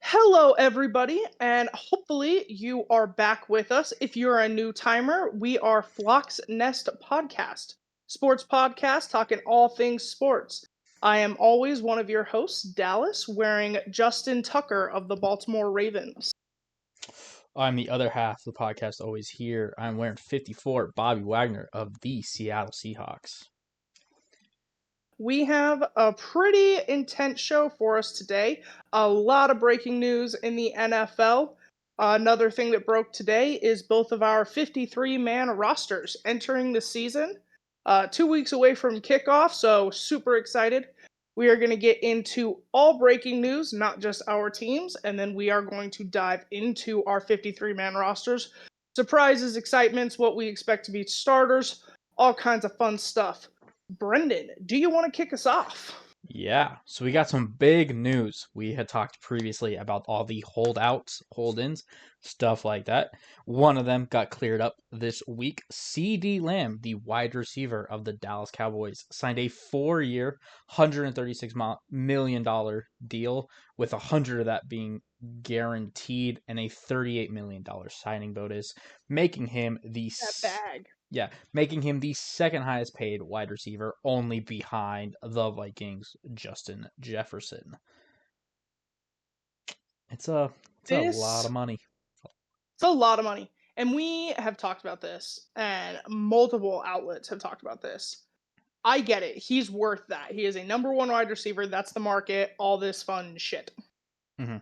Hello, everybody, and hopefully you are back with us. If you're a new timer, we are Flock's Nest Podcast, sports podcast talking all things sports. I am always one of your hosts, Dallas, wearing Justin Tucker of the Baltimore Ravens. I'm the other half of the podcast always here. I'm wearing 54, Bobby Wagner of the Seattle Seahawks. We have a pretty intense show for us today. A lot of breaking news in the NFL. Another thing that broke today is both of our 53-man rosters entering the season. 2 weeks away from kickoff, so super excited. We are going to get into all breaking news, not just our teams, and then we are going to dive into our 53-man rosters. Surprises, excitements, what we expect to be starters, all kinds of fun stuff. Brendan, do you want to kick us off? Yeah, so we got some big news. We had talked previously about all the holdouts, hold-ins, stuff like that. One of them got cleared up this week. CD Lamb, the wide receiver of the Dallas Cowboys, signed a 4-year, $136 million deal, with 100 of that being guaranteed and a $38 million signing bonus, making him the That bag. making him the second highest paid wide receiver, only behind the Vikings' Justin Jefferson. It's a lot This of money. It's a lot of money. And we have talked about this, and multiple outlets have talked about this. I get it. He's worth that. He is a number one wide receiver. That's the market. All this fun shit. Mhm.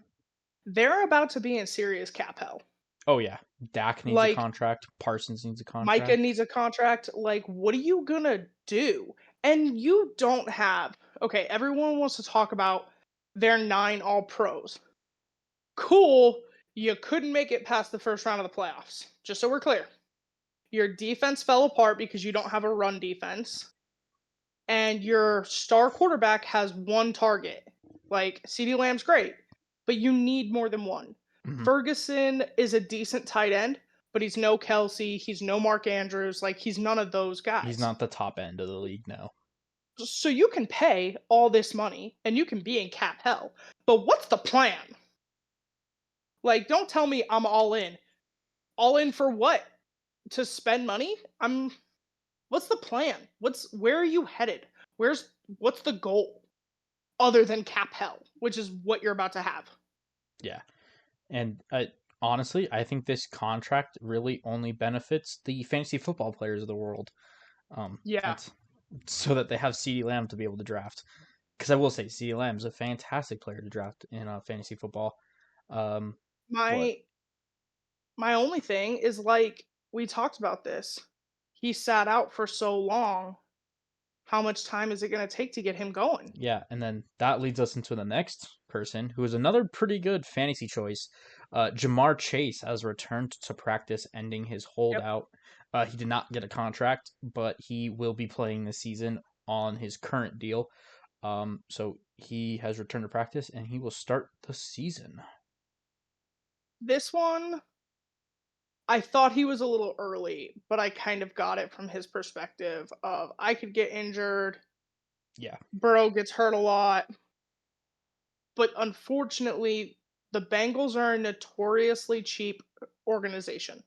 They're about to be in serious cap hell. Oh yeah, Dak needs a Like, contract. Parsons needs a Micah contract. needs a contract. Like, what are you gonna do? And you don't have. Okay, everyone wants to talk about their 9 all pros. Cool, you couldn't make it past the first round of the playoffs. Just so we're clear. Your defense fell apart because you don't have a run defense, and your star quarterback has one target. Like, CeeDee Lamb's great, but you need more than one. Mhm. Ferguson is a decent tight end, but he's no Kelsey, he's no Mark Andrews, like, he's none of those He's guys. not the top end of the league now. So you can pay all this money and you can be in cap hell, but what's the plan? Like, don't tell me I'm all in. All in for what? To spend money? What's the plan? Where are you headed? What's the goal other than cap hell, which is what you're about to have? Yeah, and honestly, I think this contract really only benefits the fantasy football players of the world. Yeah. That's so that they have CeeDee Lamb to be able to draft. Because I will say, CeeDee Lamb is a fantastic player to draft in fantasy football. Um, but My my only thing is, like, we talked about this. He sat out for so long. How much time is it going to take to get him going? Yeah, and then that leads us into the next person, who is another pretty good fantasy choice. Jamar Chase has returned to practice, ending his Yep. holdout. He did not get a contract, but he will be playing this season on his current deal. So he has returned to practice, and he will start the season. This one, I thought he was a little early, but I kind of got it from his perspective of I could get injured. Yeah, Burrow gets hurt a lot. But unfortunately, the Bengals are a notoriously cheap organization.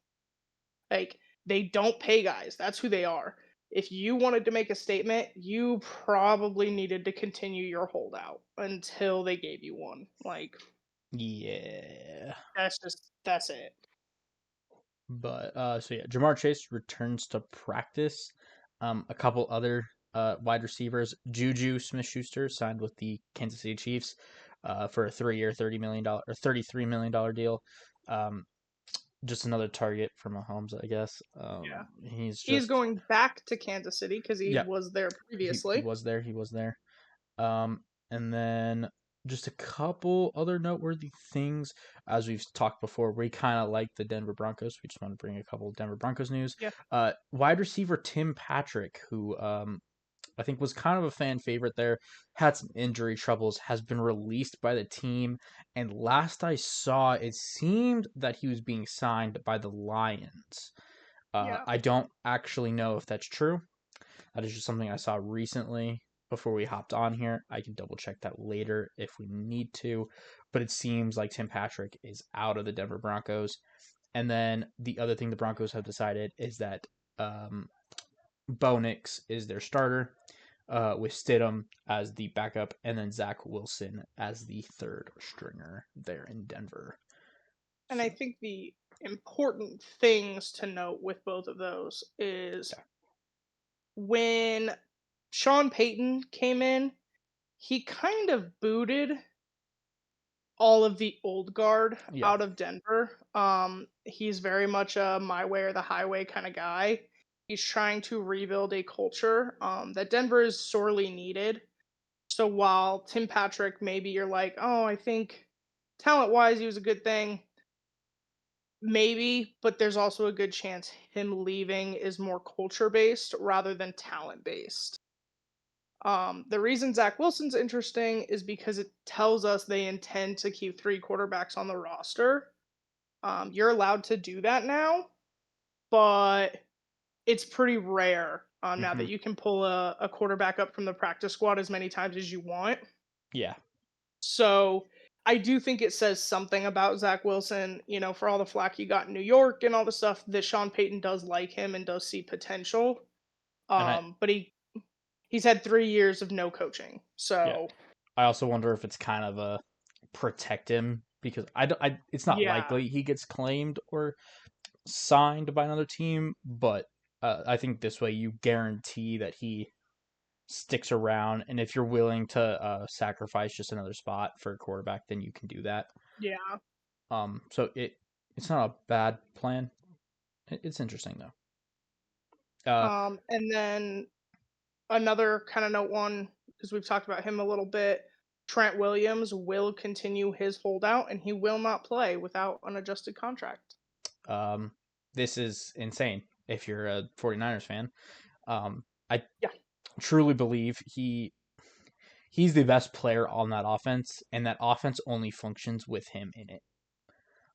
Like, they don't pay guys. That's who they are. If you wanted to make a statement, you probably needed to continue your holdout until they gave you one. Like, yeah. that's it. But so yeah, Jamar Chase returns to practice. A couple other wide receivers, Juju Smith-Schuster signed with the Kansas City Chiefs for a 3-year, $30 million or $33 million deal. Um, just another target for Mahomes, I guess. Yeah. He's He's just going back to Kansas City because he yeah, was there he previously. was there, he was there. And then just a couple other noteworthy things. As we've talked before, we kind of like the Denver Broncos. We just want to bring a couple of Denver Broncos news. Yeah. Wide receiver Tim Patrick, who I think was kind of a fan favorite there, had some injury troubles, has been released by the team. And last I saw, it seemed that he was being signed by the Lions. Yeah. I don't actually know if that's true. That is just something I saw recently. before we hopped on here. I can double check that later if we need to, but it seems like Tim Patrick is out of the Denver Broncos. And then the other thing the Broncos have decided is that um, Bo Nix is their starter, with Stidham as the backup, and then Zach Wilson as the third stringer there in Denver. And I So, think the important things to note with both of those is yeah. when Sean Payton came in, he kind of booted all of the old guard Yeah. out of Denver. He's very much a my way or the highway kind of guy. He's trying to rebuild a culture that Denver is sorely needed. So while Tim Patrick, maybe you're like, oh, I think talent wise, he was a good thing. Maybe, but there's also a good chance him leaving is more culture based rather than talent based. The reason Zach Wilson's interesting is because it tells us they intend to keep three quarterbacks on the roster. You're allowed to do that now, but it's pretty rare now Mm-hmm. that you can pull a quarterback up from the practice squad as many times as you want. Yeah. So I do think it says something about Zach Wilson, for all the flack he got in New York and all the stuff that Sean Payton does like him and does see potential. And But he's had 3 years of no coaching. yeah, So I also wonder if it's kind of a protect him because it's not yeah, likely he gets claimed or signed by another team, but I think this way you guarantee that he sticks around, and if you're willing to sacrifice just another spot for a quarterback, then you can do that. yeah. So it's not a bad plan. It's interesting though. And then another kind of note one, because we've talked about him a little bit. Trent Williams will continue his holdout and he will not play without an adjusted contract. Um, this is insane if you're a 49ers fan. I Yeah. truly believe he's the best player on that offense, and that offense only functions with him in it.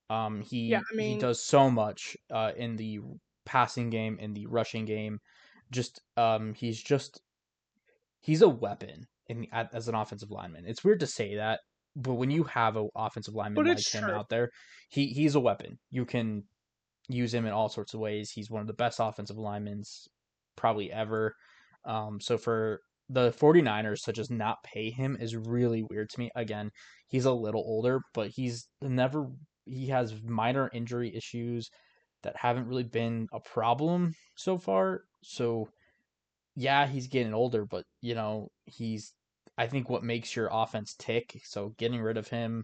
Yeah. He does so much in the passing game, in the rushing game. Just he's a weapon as an offensive lineman. It's weird to say that, but when you have an offensive lineman But it's like him true. out there, he's a weapon. You can use him in all sorts of ways. He's one of the best offensive linemen probably ever. So for the 49ers to just not pay him is really weird to me. Again, he's a little older, but he has minor injury issues that haven't really been a problem so far. So yeah, he's getting older, but he's I think what makes your offense tick. So getting rid of him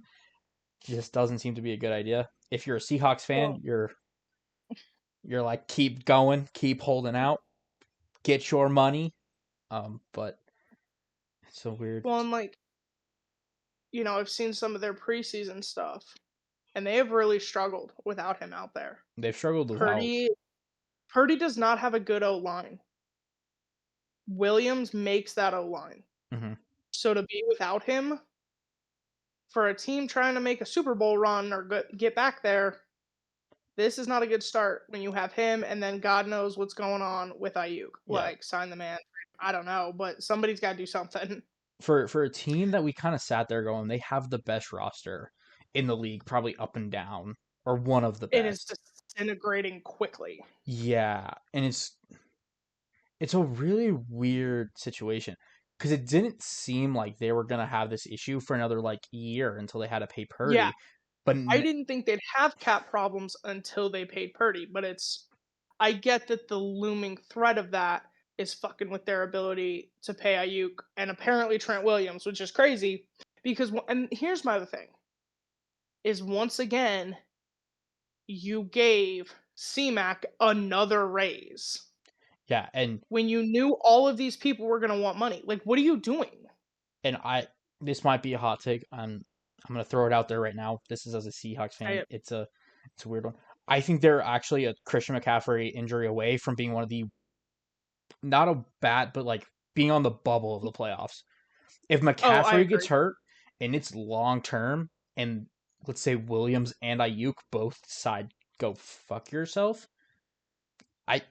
just doesn't seem to be a good idea. If you're a Seahawks fan, Well, you're like keep going, keep holding out, get your money. But it's so weird. and like, I've seen some of their preseason stuff and they have really struggled without him out there. They've struggled without. Purdy Purdy does not have a good O line. Williams makes that O line. Hmm. So to be without him for a team trying to make a Super Bowl run or get back there, this is not a good start when you have him and then God knows what's going on with Ayuk. Yeah, Like sign the man. I don't know, but somebody's got to do something. for a team that we kind of sat there going, they have the best roster in the league, probably up and down, or one of the It is best. disintegrating quickly. Yeah, and it's a really weird situation because it didn't seem like they were gonna have this issue for another like year until they had to pay Yeah, Purdy. But I didn't think they'd have cap problems until they paid Purdy, but I get that the looming threat of that is fucking with their ability to pay Ayuk and apparently Trent Williams, which is crazy because and here's my other thing is once again you gave CMAC another raise yeah, when you knew all of these people were going to want money. Like what are you doing? and I this might be a hot take. I'm gonna throw it out there right now. This is as a Seahawks Say fan. it. It's a weird one. I think they're actually a Christian McCaffrey injury away from being one of the not a bad, but like being on the bubble of the playoffs. If Oh, I McCaffrey gets agree. hurt and it's long term, and let's say Williams and Ayuk both decide go fuck yourself, I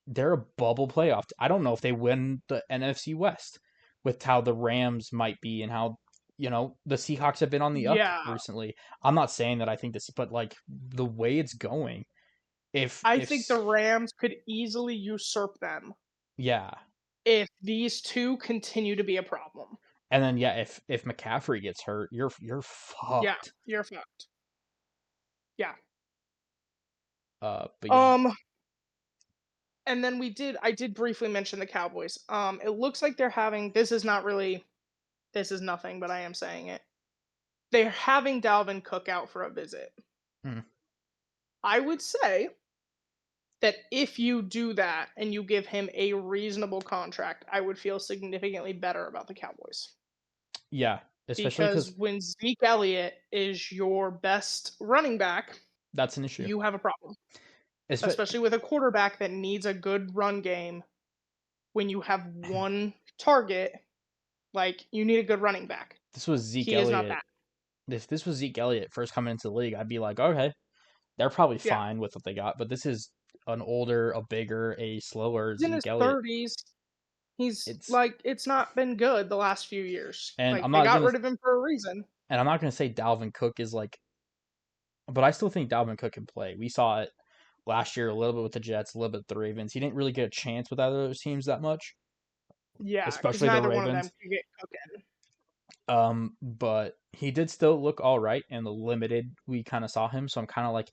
they're a bubble playoff. I don't know if they win the NFC West. with how the Rams might be and how the Seahawks have been on the up Yeah, recently. I'm not saying that I think this, but like the way it's going, I if think the Rams could easily usurp them yeah, if these two continue to be a problem. and then yeah, if McCaffrey gets hurt, you're Yeah, fucked. you're fucked. Yeah. But yeah, Um, and then I did briefly mention the Cowboys. It looks like they're having, this is nothing, but I am saying it. They're having Dalvin Cook out for a visit. mm, I would say that if you do that and you give him a reasonable contract, I would feel significantly better about the Cowboys. yeah, especially Because because when Zeke Elliott is your best running back, that's an issue. you have a problem. Espe- Especially with a quarterback that needs a good run game when you have one target, like you need a good running back. this was Zeke He is not Elliott. that. If this was Zeke Elliott first coming into the league, I'd be like, okay, they're probably Yeah. fine with what they got. But this is an older, a bigger, a slower He's in his Zeke Elliott. 30s. He's It's like it's not been good the last few years. and Like they got rid of him for a reason. I'm not gonna say Dalvin Cook is like, but I still think Dalvin Cook can play. We saw it last year a little bit with the Jets, a little bit with the Ravens. He didn't really get a chance with either of those teams that much, Yeah, because especially the neither one of them Ravens. could get cooking. But he did still look all right in the limited we kind of saw him. So I'm kind of like,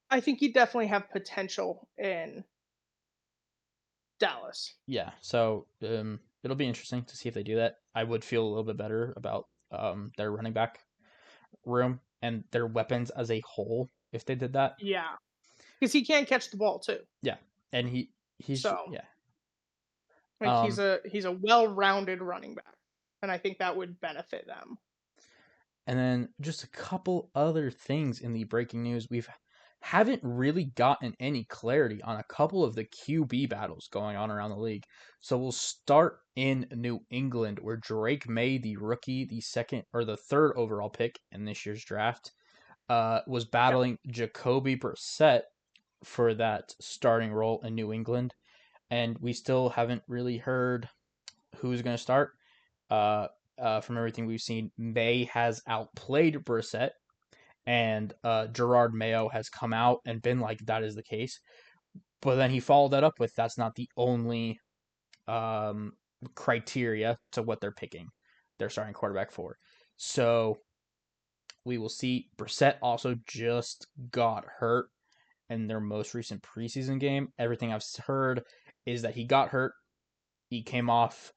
I think he definitely have potential in Dallas. yeah. So it'll be interesting to see if they do that. I would feel a little bit better about their running back room and their weapons as a whole if they did that. Yeah, because he can catch the ball too. Yeah, and he's So yeah. like Um, he's a well-rounded running back, and I think that would benefit them. and then just a couple other things in the breaking news. We've haven't really gotten any clarity on a couple of the QB battles going on around the league. So we'll start in New England, where Drake May, the rookie, the second or the third overall pick in this year's draft, was Yeah. battling Jacoby Brissett for that starting role in New England, and we still haven't really heard who's going to start. Uh, from everything we've seen, May has outplayed Brissett, and Gerard Mayo has come out and been like that is the case. But then he followed that up with that's not the only um, criteria to what they're picking their starting quarterback for. So we will see. Brissett also just got hurt in their most recent preseason game. Everything I've heard is that he got hurt, he came off,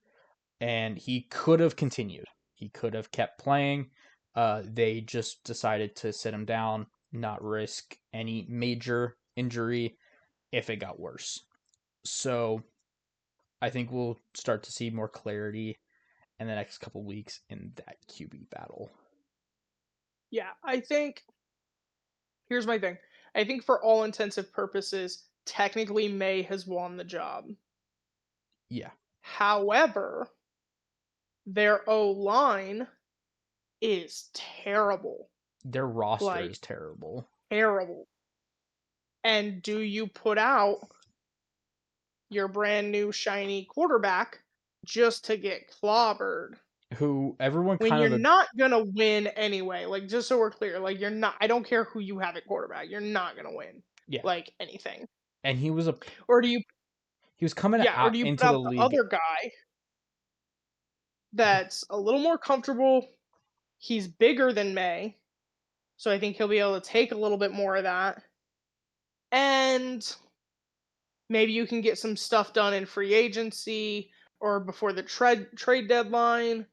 and he could have continued. He could have kept playing. They just decided to sit him down, not risk any major injury if it got worse. So I think we'll start to see more clarity in the next couple weeks in that QB battle. Yeah, I think here's my thing. I think for all intensive purposes, technically May has won the job. Yeah, However, their O line is terrible. their roster Like is terrible. terrible. And do you put out your brand new shiny quarterback just to get clobbered Who everyone when kind you're of the not gonna win anyway? Like just so we're clear, like you're not. I don't care who you have at quarterback. You're not gonna win yeah, like anything. and Or do you he was coming Yeah, or out do you put into the out the league. other guy that's a little more comfortable? He's bigger than May, so I think he'll be able to take a little bit more of that. And maybe you can get some stuff done in free agency or before the trade deadline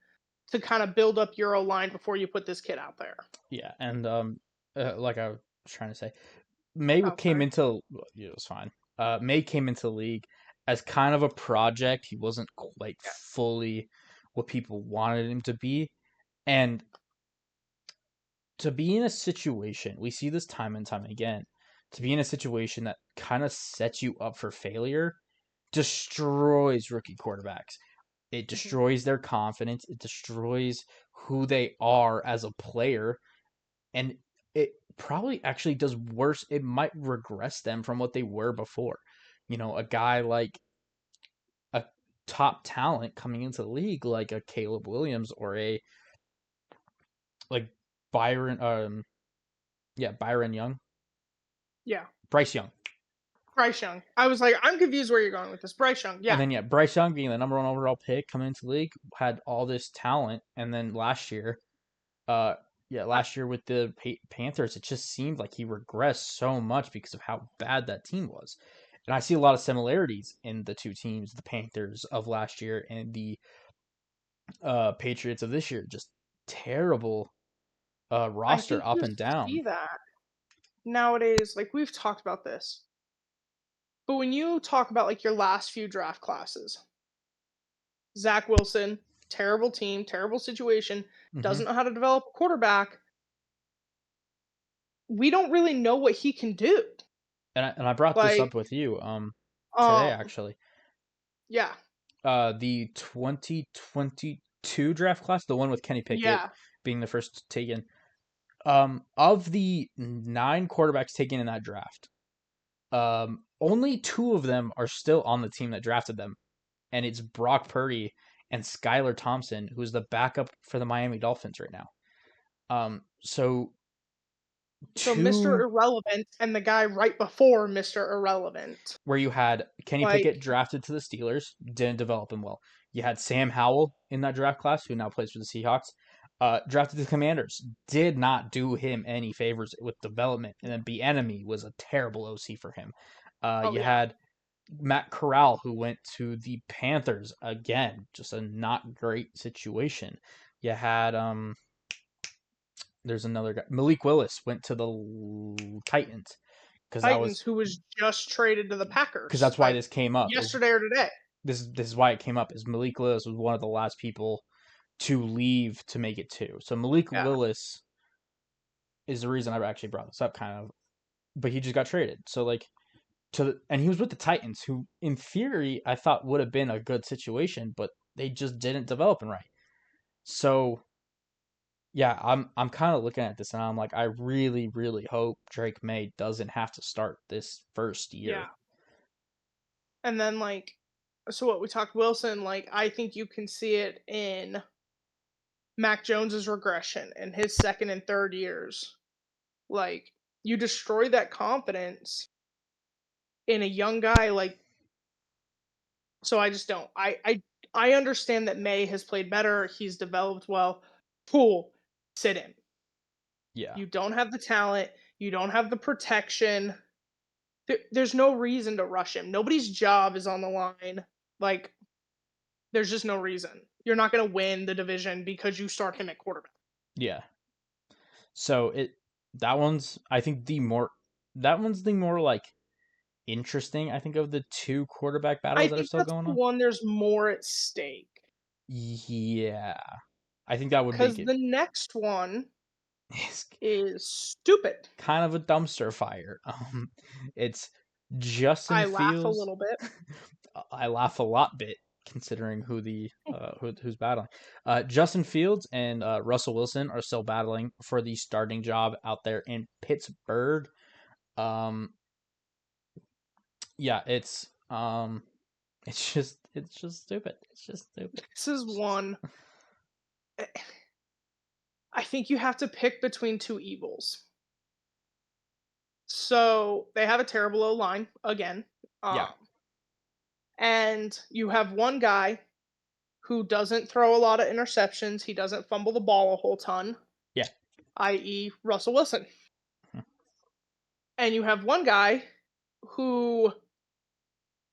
to kind of build up your O line before you put this kid out there. Yeah, and like I was trying to say, May Oh, came sorry. into it was fine. May came into the league as kind of a project. He wasn't quite Yeah. fully what people wanted him to be, and to be in a situation we see this time and time again. To be in a situation that kind of sets you up for failure destroys rookie quarterbacks. It Mhm. destroys their confidence. It destroys who they are as a player, and it probably actually does worse. It might regress them from what they were before. A guy like a top talent coming into the league, like a Caleb Williams or a like Byron, Byron Young, Yeah. Bryce Young, Bryce Young. I was like, I'm confused where you're going with this. Bryce Young. and Yeah. then Bryce Young being the number one overall pick coming into the league had all this talent, and then last year, uh, I, last year with the Panthers, it just seemed like he regressed so much because of how bad that team was. And I see a lot of similarities in the two teams, the Panthers of last year and the Patriots of this year. Just terrible I roster think up you and down. see that nowadays. Like, we've talked about this. But when you talk about like your last few draft classes, Zach Wilson, terrible team, terrible situation, Hmm. doesn't know how to develop a quarterback. We don't really know what he can do. And I brought this Like, up with you today um, actually. yeah, The 2022 draft class, the one with Kenny Pickett yeah. being the first taken. Of the 9 quarterbacks taken in that draft, only 2 of them are still on the team that drafted them, and it's Brock Purdy and Skylar Thompson, who's the backup for the Miami Dolphins right now. So So Mr. 2 Irrelevant and the guy right before Mr. Irrelevant. where you had Kenny Pickett Like, drafted to the Steelers, didn't develop him well. You had Sam Howell in that draft class, who now plays for the Seahawks, drafted to the Commanders, did not do him any favors with development, and then Bieniemy was a terrible OC for him. oh You yeah, had Matt Corral, who went to the Panthers again, just a not great situation. You had there's another guy, Malik Willis went to the Titans because that Titans, was who was just traded to the because Packers that's why like this came up. Is yesterday or today. this is why it came up? Is Malik Willis was one of the last people to leave to make it too. So Malik Yeah. Willis is the reason I actually brought this up, kind of. But he just got traded. So like and he was with the Titans, who in theory I thought would have been a good situation, but they just didn't develop him right. So yeah, I'm kind of looking at this and I'm like, I really, really hope Drake May doesn't have to start this first Yeah. year. And then like, so what we talked Wilson, like I think you can see it in Mac Jones's regression in his second and third years. Like, you destroy that confidence in a young guy like, so I just don't. I understand that May has played better, he's developed well. Cool. Sit him. Yeah, You don't have the talent, you don't have the protection. There's no reason to rush him. Nobody's job is on the line. Like, there's just no reason. You're not going to win the division because you start him at quarterback. yeah. So that one's I think that one's the more like interesting, I think, of the two quarterback I battles that are think still that's going the on. one there's more at stake. Yeah, I think that would make Because it the next one it's is stupid. kind of a dumpster fire. It's Justin I laugh a Fields. little bit. I laugh a lot bit considering who's battling. Justin Fields and Russell Wilson are still battling for the starting job out there in Pittsburgh. Um, yeah, it's just stupid. It's just stupid. This is one. I think you have to pick between two evils. So they have a terrible O line again. Yeah, Um, and you have one guy who doesn't throw a lot of interceptions. He doesn't fumble the ball a whole ton, yeah, i.e., Russell Wilson. And you have one guy who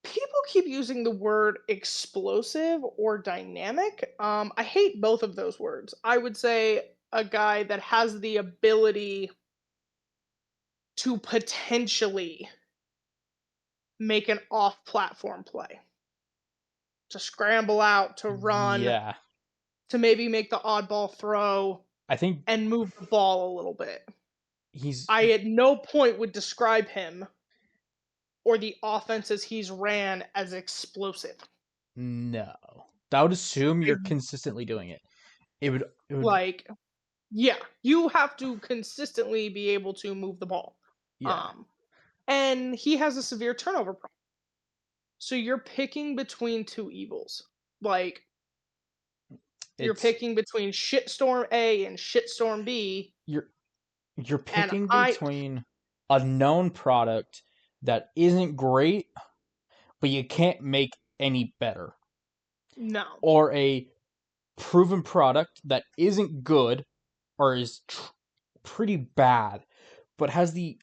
people keep using the word explosive or dynamic. I hate both of those words. I would say a guy that has the ability to potentially make an off platform play, to scramble out, to run, yeah. to maybe make the oddball throw I think and move the ball a little bit. he's I at no point would describe him or the offenses he's ran as explosive. no. I would assume I, you're consistently doing it. It would like, yeah, you have to consistently be able to move the ball. yeah. Um, and he has a severe turnover problem. So you're picking between two evils. Like you're It's picking between shitstorm A and shitstorm B, you're you're and picking I between a known product that isn't great, but you can't make any better, no. or a proven product that isn't good or is pretty bad, but has the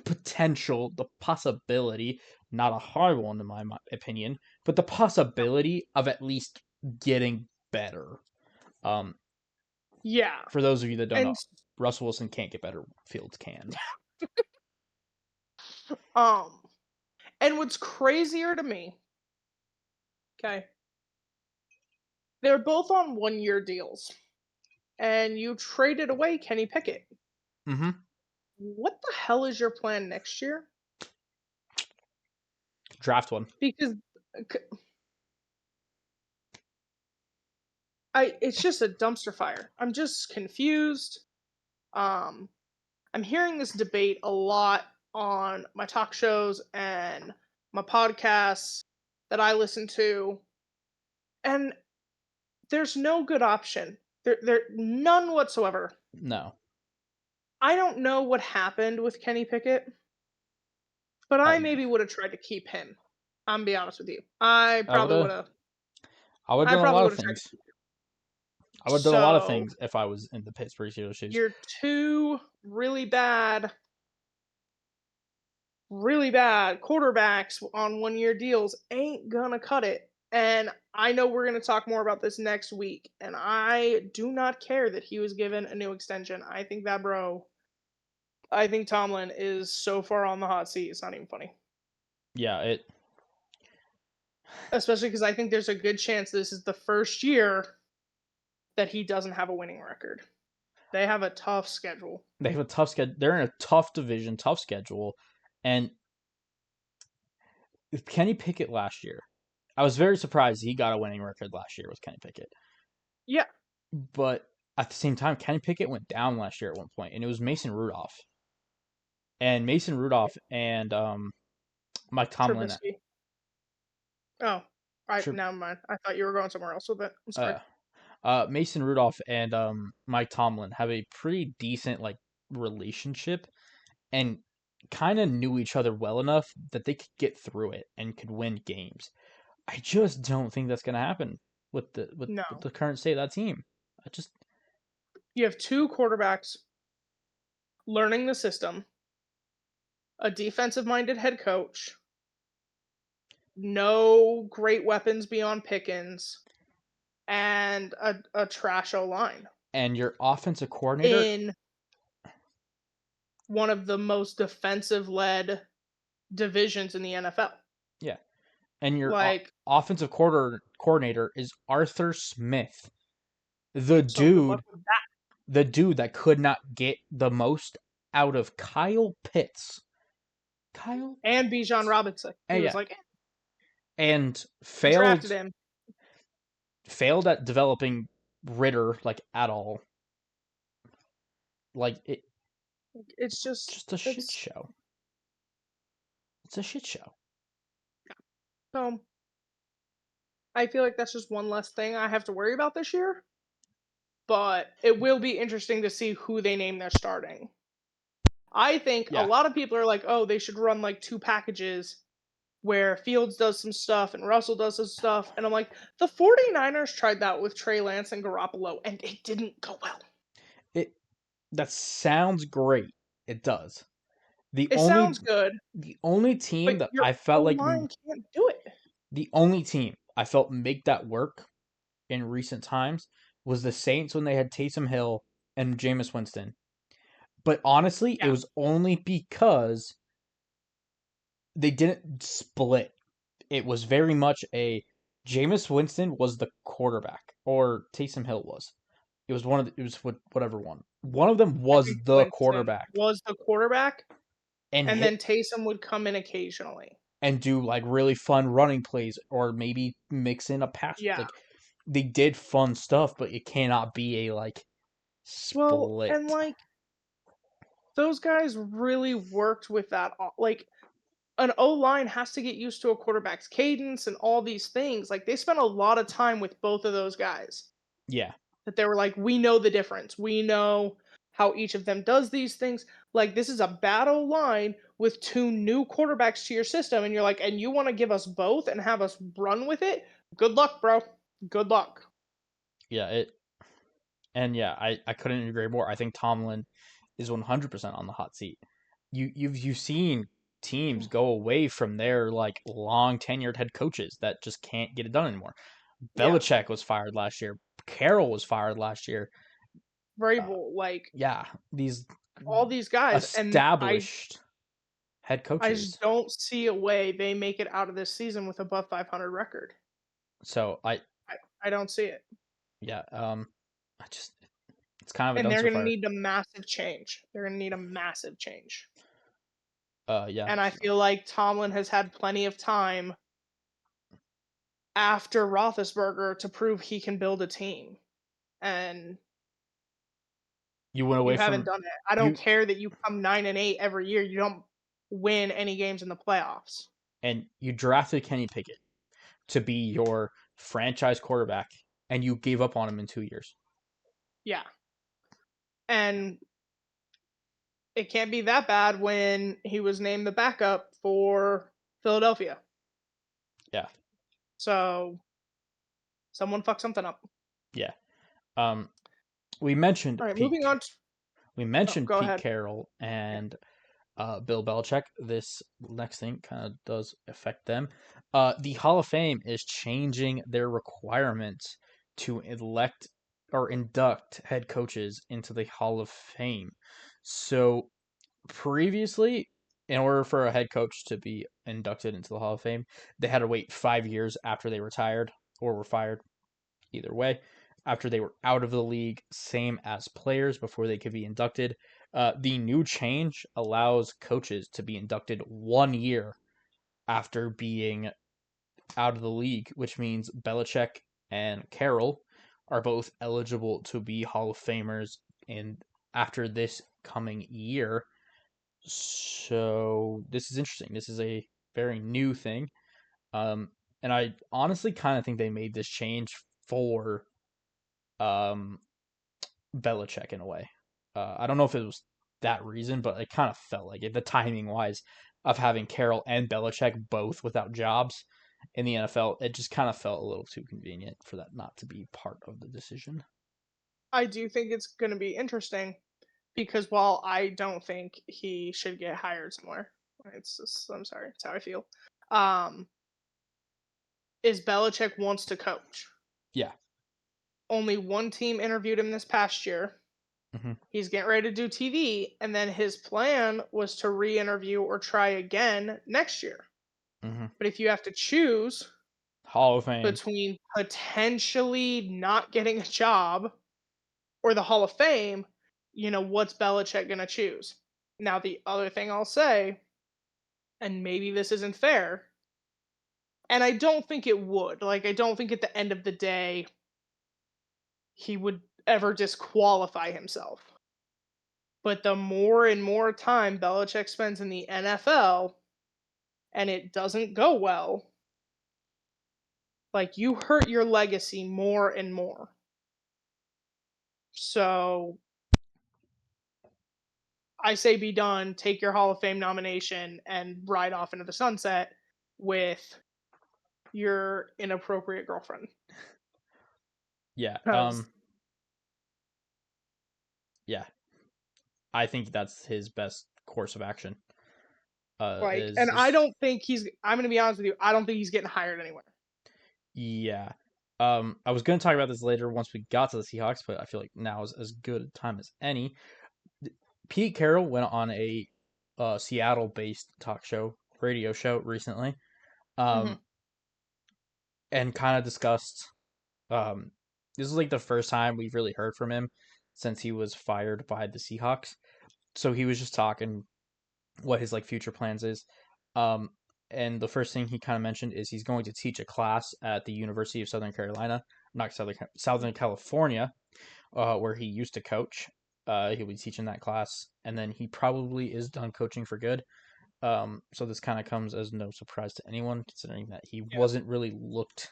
potential, the possibility, not a hard one in my opinion, but the possibility of at least getting better. Um, Yeah. for those of you that don't know, And Russell Wilson can't get better. Fields can. um and what's crazier to me, okay, they're both on 1-year deals. And you traded away Kenny Pickett. Mm-hmm. What the hell is your plan next year? Draft one. Because c- it's just a dumpster fire. I'm just confused. Um, I'm hearing this debate a lot on my talk shows and my podcasts that I listen to, and there's no good option. There none whatsoever. No. I don't know what happened with Kenny Pickett, but I I maybe would have tried to keep him. I'm be honest with you. I I would probably would have have. I would have I done a probably lot would of have tried to things. keep him. I would have done a lot of So things if I was in the Pittsburgh Steelers shoes. your two really bad quarterbacks on 1-year deals ain't gonna cut it. And I know we're gonna talk more about this next week. And I do not care that he was given a new extension. I think Tomlin is so far on the hot seat, it's not even funny. Yeah, it Especially because I think there's a good chance this is the first year that he doesn't have a winning record. They have a tough schedule. they have a tough schedule. They're in a tough division, tough schedule, and Kenny Pickett last year. I was very surprised he got a winning record last year with Kenny Pickett. Yeah, But at the same time, Kenny Pickett went down last year at one point, and it was Mason Rudolph. And Mason Rudolph and Mike Tomlin, Trubisky. Oh, I tri- never mind. I thought you were going somewhere else with it. I'm sorry. uh, Mason Rudolph and Mike Tomlin have a pretty decent like relationship, and kind of knew each other well enough that they could get through it and could win games. I just don't think that's going to happen with with No. the current state of that team. I just You have two quarterbacks learning the system, a defensive minded head coach, no great weapons beyond Pickens, and a trash O line and your offensive coordinator, in one of the most defensive led divisions in the NFL. yeah, and your Like, offensive coordinator is Arthur Smith, so good luck with that. the dude that could not get the most out of Kyle Pitts. Kyle And Bijan Pitts. Robinson. He And was yeah, like, and drafted him. failed at developing Ritter like at all. Like It's just, just a shit it's, show. It's a shit show. so I feel like that's just one less thing I have to worry about this year. But it will be interesting to see who they name their starting. I think a Yeah, lot of people are like, oh, they should run like two packages where Fields does some stuff and Russell does some stuff. And I'm like, the 49ers tried that with Trey Lance and Garoppolo, and it didn't go well. it that sounds great. It does. The It only sounds good, the only team but that your I O felt like line can't do it. the only team I felt make that work in recent times was the Saints when they had Taysom Hill and Jameis Winston. But honestly, it Yeah. was only because they didn't split. It was very much a Jameis Winston was the quarterback, or Taysom Hill was. It was whatever one. One of them I was think the Winston quarterback was the quarterback, and and hit then Taysom would come in occasionally. and do like really fun running plays or maybe mix in a pass. Yeah. Like they did fun stuff, but it cannot be a like Well, split. and like those guys really worked with that. Like an O-line has to get used to a quarterback's cadence and all these things. Like, they spent a lot of time with both of those guys Yeah. that they were like, we know the difference. We know how each of them does these things. Like, this is a bad O-line with two new quarterbacks to your system, and you're like, and you want to give us both and have us run with it? Good luck, bro. Good luck. Yeah, I couldn't agree more. I think Tomlin is 100% on the hot seat. You've seen teams go away from their like long tenured head coaches that just can't get it done anymore. Yeah. Belichick was fired last year. Carroll was fired last year. Uh, Vrabel, like yeah, these all these guys, and established head I just coaches. don't see a way they make it out of this season with above 500 record. So I don't see it. yeah, I just it's kind of a And they're dumpster going to fire. need a massive change. They're going to need a massive change. Yeah, And I feel like Tomlin has had plenty of time after Roethlisberger to prove he can build a team. And you went you away haven't from done it. I don't you care that you come 9-8 every year. You don't win any games in the playoffs. and you drafted Kenny Pickett to be your franchise quarterback, and you gave up on him in 2 years. Yeah. And it can't be that bad when he was named the backup for Philadelphia. Yeah, So someone fucked something up. yeah. Um, we mentioned All right, Pete. moving on. We Oh, mentioned go Pete ahead. Carroll Yeah. and Bill Belichick. This next thing kind of does affect them. The Hall of Fame is changing their requirements to elect or induct head coaches into the Hall of Fame. So previously, in order for a head coach to be inducted into the Hall of Fame, they had to wait 5 years after they retired or were fired, either way, after they were out of the league, same as players before they could be inducted. The new change allows coaches to be inducted 1 year after being out of the league, which means Belichick and Carroll are both eligible to be Hall of Famers in after this coming year. So this is interesting. This is a very new thing. And I honestly kind of think they made this change for um, Belichick in a way. I don't know if it was that reason, but it kind of felt like it. The timing wise of having Carroll and Belichick both without jobs in the NFL, it just kind of felt a little too convenient for that not to be part of the decision. I do think it's going to be interesting because while I don't think he should get hired somewhere, it's just, I'm sorry, it's how I feel. Um, is Belichick wants to coach. Yeah. Only one team interviewed him this past year. Hmm. He's getting ready to do TV, and then his plan was to re-interview or try again next year. Hmm. But if you have to choose Hall of Fame. between potentially not getting a job or the Hall of Fame, what's Belichick going to choose? Now, the other thing I'll say, and maybe this isn't fair, and I don't think it would. Like, I don't think at the end of the day he would ever disqualify himself. But the more and more time Belichick spends in the NFL and it doesn't go well, like, you hurt your legacy more and more. So I say be done, take your Hall of Fame nomination and ride off into the sunset with your inappropriate girlfriend. Yeah. Because, Yeah. I think that's his best course of action. like, Is and I just don't think I'm going to be honest with you, I don't think he's getting hired anywhere. yeah. I was going to talk about this later once we got to the Seahawks, but I feel like now is as good a time as any. Pete Carroll went on a Seattle-based talk show, radio show recently, Hmm. um, and kind of discussed. Um, this is like the first time we've really heard from him since he was fired by the Seahawks. So he was just talking what his like future plans is. Um, and the first thing he kind of mentioned is he's going to teach a class at the University of Southern Carolina, not Southern California, where he used to coach. He'll be teaching that class, and then he probably is done coaching for good. So this kind of comes as no surprise to anyone, considering that he Yeah. wasn't really looked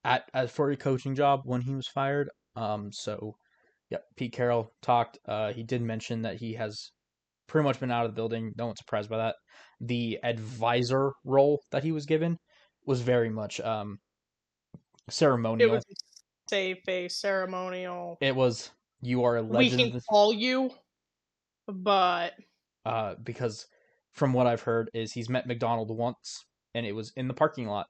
at as for a coaching job when he was fired. So yeah, Pete Carroll talked. He did mention that he has pretty much been out of the building. No one's surprised by that. The advisor role that he was given was very much It was ceremonial. a safe face ceremonial. It was you are a We can legend call you, but because from what I've heard is he's met McDonald once and it was in the parking lot.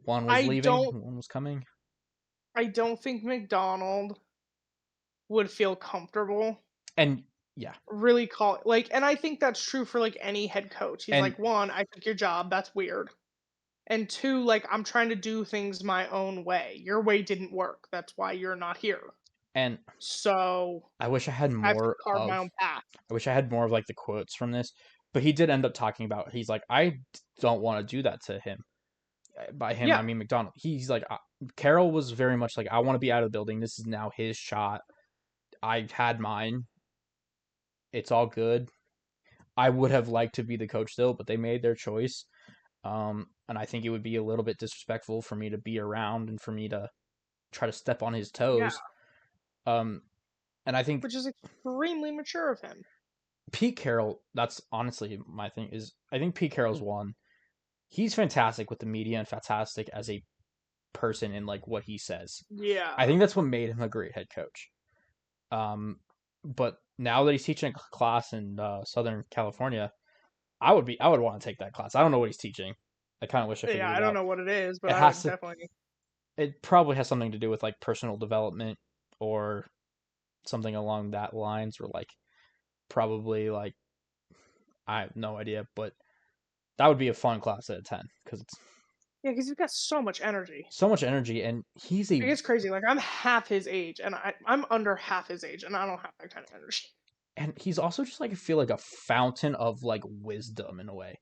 One was I leaving, don't one was coming, I don't think McDonald would feel comfortable and yeah, really call like, and I think that's true for like any head coach. He's and like, one, I took your job, that's weird. And two, like, I'm trying to do things my own way. Your way didn't work. That's why you're not here. and So I wish I had I have to more carve my of own path. I wish I had more of like the quotes from this, but he did end up talking about he's like I don't want to do that to him. By him I Yeah. mean McDonald. He's like Carroll was very much like I want to be out of the building. This is now his shot. I had mine. It's all good. I would have liked to be the coach still, but they made their choice. And I think it would be a little bit disrespectful for me to be around and for me to try to step on his Yeah. toes. Um, and I think Which is extremely mature of him. Pete Carroll, that's honestly my thing is I think Pete Carroll's one. He's fantastic with the media and fantastic as a person in like what he says. I Yeah. think that's what made him a great head coach. But now that he's teaching a class in Southern California, I would want to take that class. I don't know what he's teaching. I kind of wish I Yeah, figured I it don't out. know what it is, but It I has would to. definitely. It probably has something to do with like personal development or something along that lines, or like probably like I have no idea, but that would be a fun class to attend because it's Yeah, because he's got so much energy. so much energy, and he's a Like, it's crazy. Like, I'm half his age, and I'm under half his age, and I don't have that kind of energy. and he's also just like I feel like a fountain of like wisdom in a way.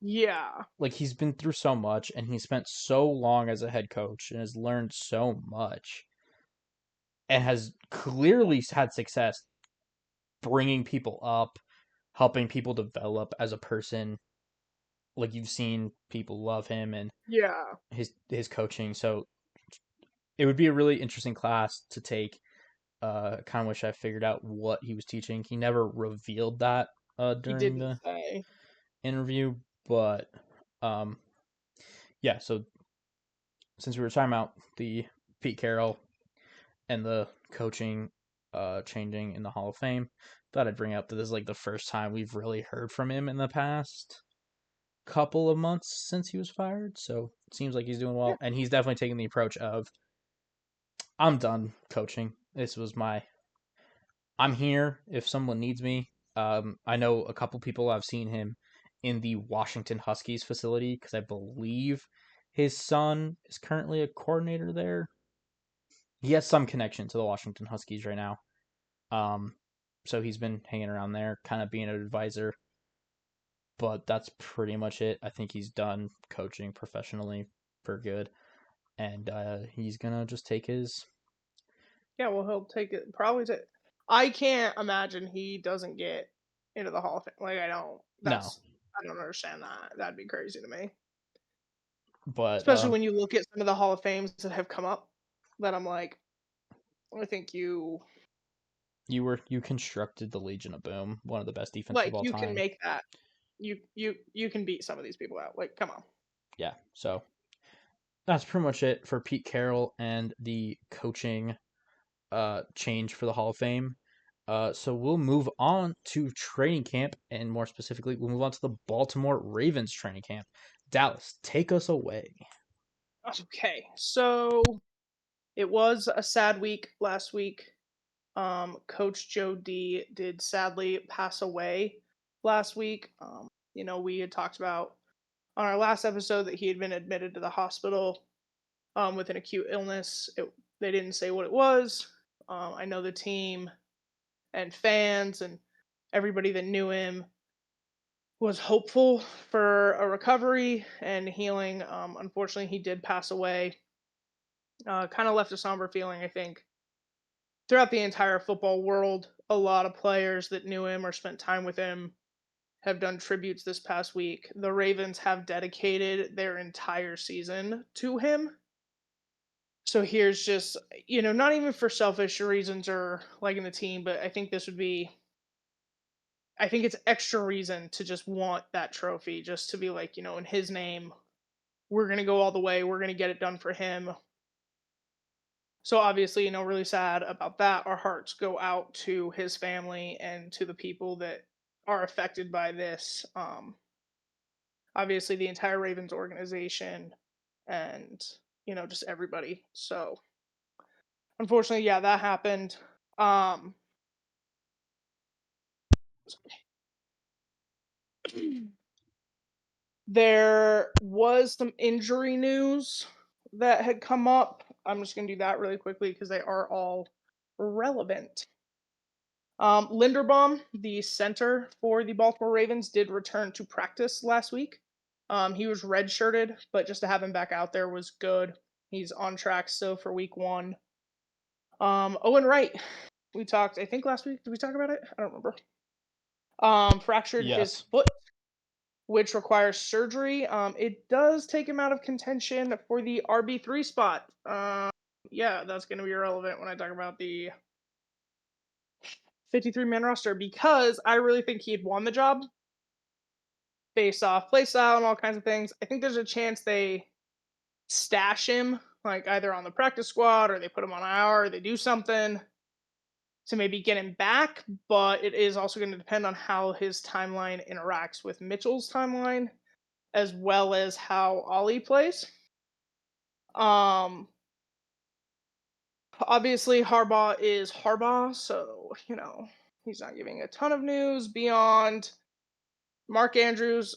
Yeah. Like he's been through so much, and he spent so long as a head coach and has learned so much, and has clearly had success bringing people up, helping people develop as a person. Like you've seen people love him and Yeah. his coaching. So it would be a really interesting class to take. Kind of wish I figured out what he was teaching. He never revealed that He during didn't the say. interview, but um, yeah. So since we were talking about the Pete Carroll and the coaching changing in the Hall of Fame, thought I'd bring up that this is like the first time we've really heard from him in the past couple of months since he was fired. So it seems like he's doing Yeah. well, and he's definitely taking the approach of I'm done coaching. This was my I'm here if someone needs me. I know a couple people I've seen him in the Washington Huskies facility because I believe his son is currently a coordinator there. He has some connection to the Washington Huskies right now. Um, so he's been hanging around there, kind of being an advisor. But that's pretty much it. I think he's done coaching professionally for good, and he's gonna just take his Yeah, well, he'll take it probably to. I can't imagine he doesn't get into the Hall of Fame. Like, I don't. no, I don't understand that. That'd be crazy to me. but Especially when you look at some of the Hall of Fames that have come up. That I'm like, I think you you constructed the Legion of Boom, one of the best defenses of like all you can time. make that. You can beat some of these people out. Like, come on. Yeah, so that's pretty much it for Pete Carroll and the coaching change for the Hall of Fame. So we'll move on to training camp, and more specifically, we'll move on to the Baltimore Ravens training camp. Dallas, take us away. Okay, so it was a sad week last week. Coach Joe D did sadly pass away last week. We had talked about on our last episode that he had been admitted to the hospital with an acute illness. They didn't say what it was. I know the team and fans and everybody that knew him was hopeful for a recovery and healing. Unfortunately, he did pass away. Kind of left a somber feeling, I think, throughout the entire football world. A lot of players that knew him or spent time with him have done tributes this past week. The Ravens have dedicated their entire season to him. So here's just, not even for selfish reasons or liking the team, but I think it's extra reason to just want that trophy, just to be like, in his name, we're going to go all the way. We're going to get it done for him. So obviously, really sad about that. Our hearts go out to his family and to the people that are affected by this. Obviously, the entire Ravens organization and, just everybody. So unfortunately, yeah, that happened. Um, there was some injury news that had come up. I'm just going to do that really quickly because they are all relevant. Linderbaum, the center for the Baltimore Ravens, did return to practice last week. He was redshirted, but just to have him back out there was good. He's on track still for week 1. Owen Wright, we talked, I think last week. Did we talk about it? I don't remember. Fractured his Yes. foot, which requires surgery. It does take him out of contention for the RB3 spot. Yeah, that's going to be irrelevant when I talk about the 53-man roster because I really think he had won the job based off play style and all kinds of things. I think there's a chance they stash him, like either on the practice squad or they put him on IR or they do something to maybe get him back, but it is also going to depend on how his timeline interacts with Mitchell's timeline as well as how Ollie plays. Um Obviously Harbaugh is Harbaugh, so, he's not giving a ton of news beyond Mark Andrews,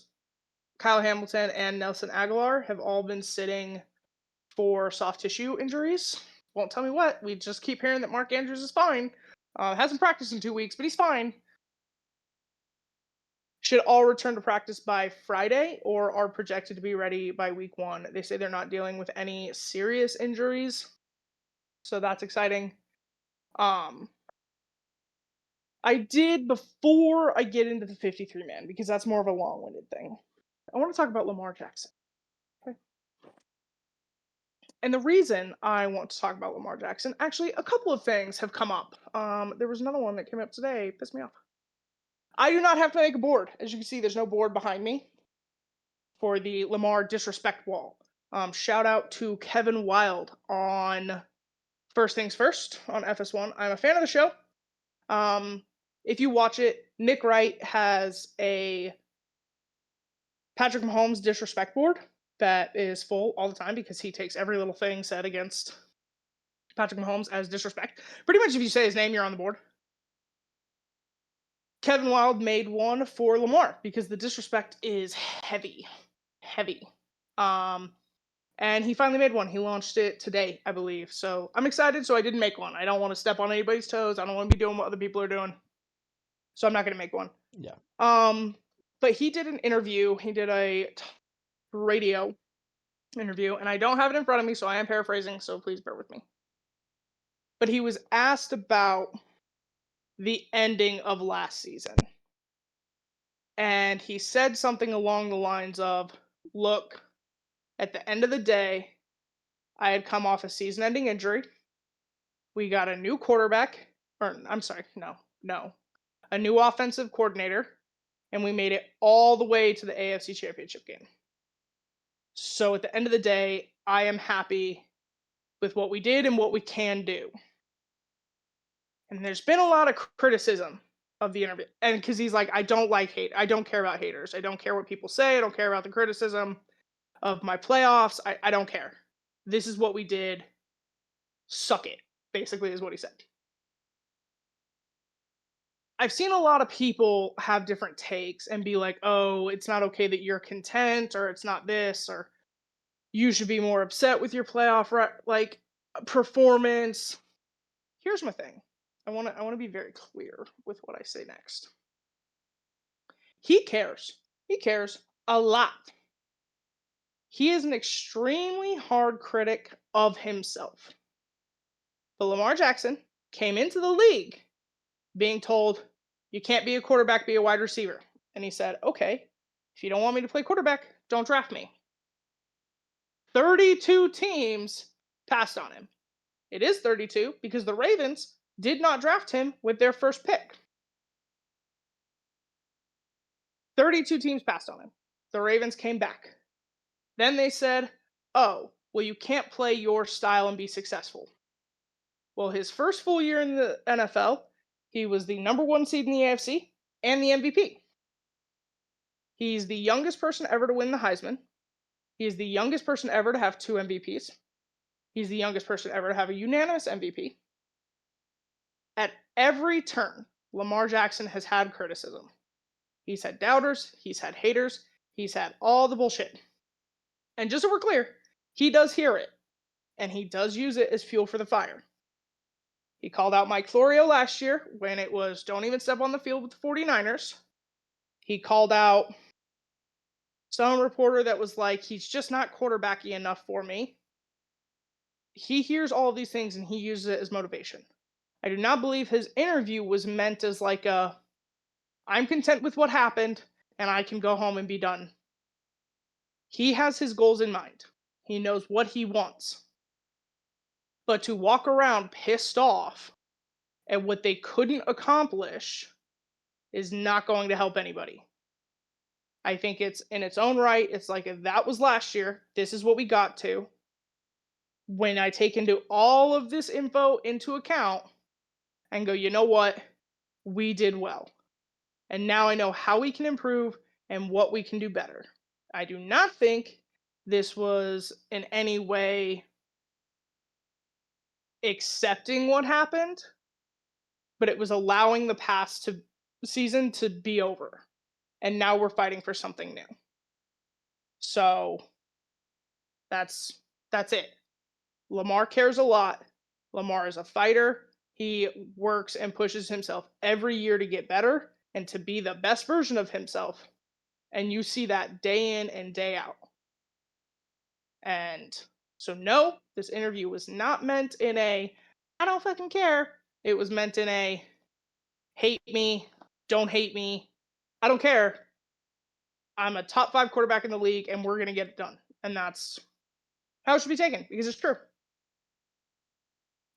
Kyle Hamilton, and Nelson Aguilar have all been sitting for soft tissue injuries. Won't tell me what. We just keep hearing that Mark Andrews is fine. Hasn't practiced in 2 weeks, but he's fine. Should all return to practice by Friday or are projected to be ready by week 1. They say they're not dealing with any serious injuries, so that's exciting. Um, I did, before I get into the 53 man, because that's more of a long winded thing, I want to talk about Lamar Jackson. Okay. And the reason I want to talk about Lamar Jackson, actually, a couple of things have come up. There was another one that came up today, pissed me off. I do not have to make a board. As you can see, there's no board behind me for the Lamar disrespect wall. Shout out to Kevin Wild on First Things First on FS1. I'm a fan of the show. If you watch it, Nick Wright has a Patrick Mahomes disrespect board that is full all the time because he takes every little thing said against Patrick Mahomes as disrespect. Pretty much if you say his name, you're on the board. Kevin Wild made one for Lamar because the disrespect is heavy. Heavy. And he finally made one. He launched it today, I believe. So I'm excited. So I didn't make one. I don't want to step on anybody's toes. I don't want to be doing what other people are doing. So I'm not going to make one. Yeah. But he did an interview. He did a radio interview, and I don't have it in front of me, so I am paraphrasing. So please bear with me. But he was asked about the ending of last season. And he said something along the lines of, look, at the end of the day, I had come off a season ending injury. We got a new quarterback, or I'm sorry, no, a new offensive coordinator, and we made it all the way to the AFC Championship game. So at the end of the day, I am happy with what we did and what we can do. And there's been a lot of criticism of the interview. And because he's like, I don't like hate. I don't care about haters. I don't care what people say. I don't care about the criticism of my playoffs. I don't care. This is what we did. Suck it, basically, is what he said. I've seen a lot of people have different takes and be like, oh, it's not okay that you're content, or it's not this, or you should be more upset with your playoff performance. Here's my thing. I want to be very clear with what I say next. He cares. He cares a lot. He is an extremely hard critic of himself. But Lamar Jackson came into the league being told, you can't be a quarterback, be a wide receiver. And he said, okay, if you don't want me to play quarterback, don't draft me. 32 teams passed on him. It is 32 because the Ravens did not draft him with their first pick. 32 teams passed on him. The Ravens came back. Then they said, oh, well, you can't play your style and be successful. Well, his first full year in the NFL, he was the number one seed in the AFC and the MVP. He's the youngest person ever to win the Heisman. He's the youngest person ever to have 2 MVPs. He's the youngest person ever to have a unanimous MVP. At every turn, Lamar Jackson has had criticism. He's had doubters, he's had haters, he's had all the bullshit. And just so we're clear, he does hear it, and he does use it as fuel for the fire. He called out Mike Florio last year when it was don't even step on the field with the 49ers. He called out some reporter that was like, he's just not quarterbacky enough for me. He hears all of these things and he uses it as motivation. I do not believe his interview was meant as like a, I'm content with what happened and I can go home and be done. He has his goals in mind. He knows what he wants. But to walk around pissed off at what they couldn't accomplish is not going to help anybody. I think it's in its own right. It's like if that was last year, this is what we got to. When I take into all of this info into account and go, you know what? We did well. And now I know how we can improve and what we can do better. I do not think this was in any way accepting what happened, but it was allowing the past season to be over. And now we're fighting for something new. So that's it. Lamar cares a lot. Lamar is a fighter. He works and pushes himself every year to get better and to be the best version of himself. And you see that day in and day out. And so, no, this interview was not meant in a, I don't fucking care. It was meant in a, hate me, don't hate me, I don't care. I'm a top 5 quarterback in the league and we're going to get it done. And that's how it should be taken because it's true.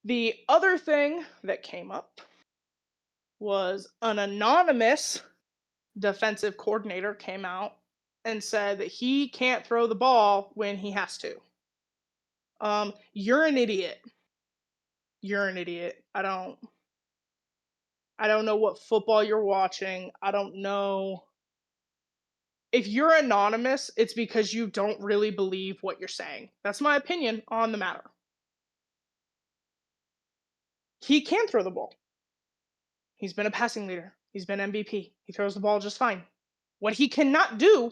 The other thing that came up was an anonymous defensive coordinator came out and said that he can't throw the ball when he has to. You're an idiot. You're an idiot. I don't know what football you're watching. I don't know. If you're anonymous, it's because you don't really believe what you're saying. That's my opinion on the matter. He can throw the ball. He's been a passing leader. He's been MVP. He throws the ball just fine. What he cannot do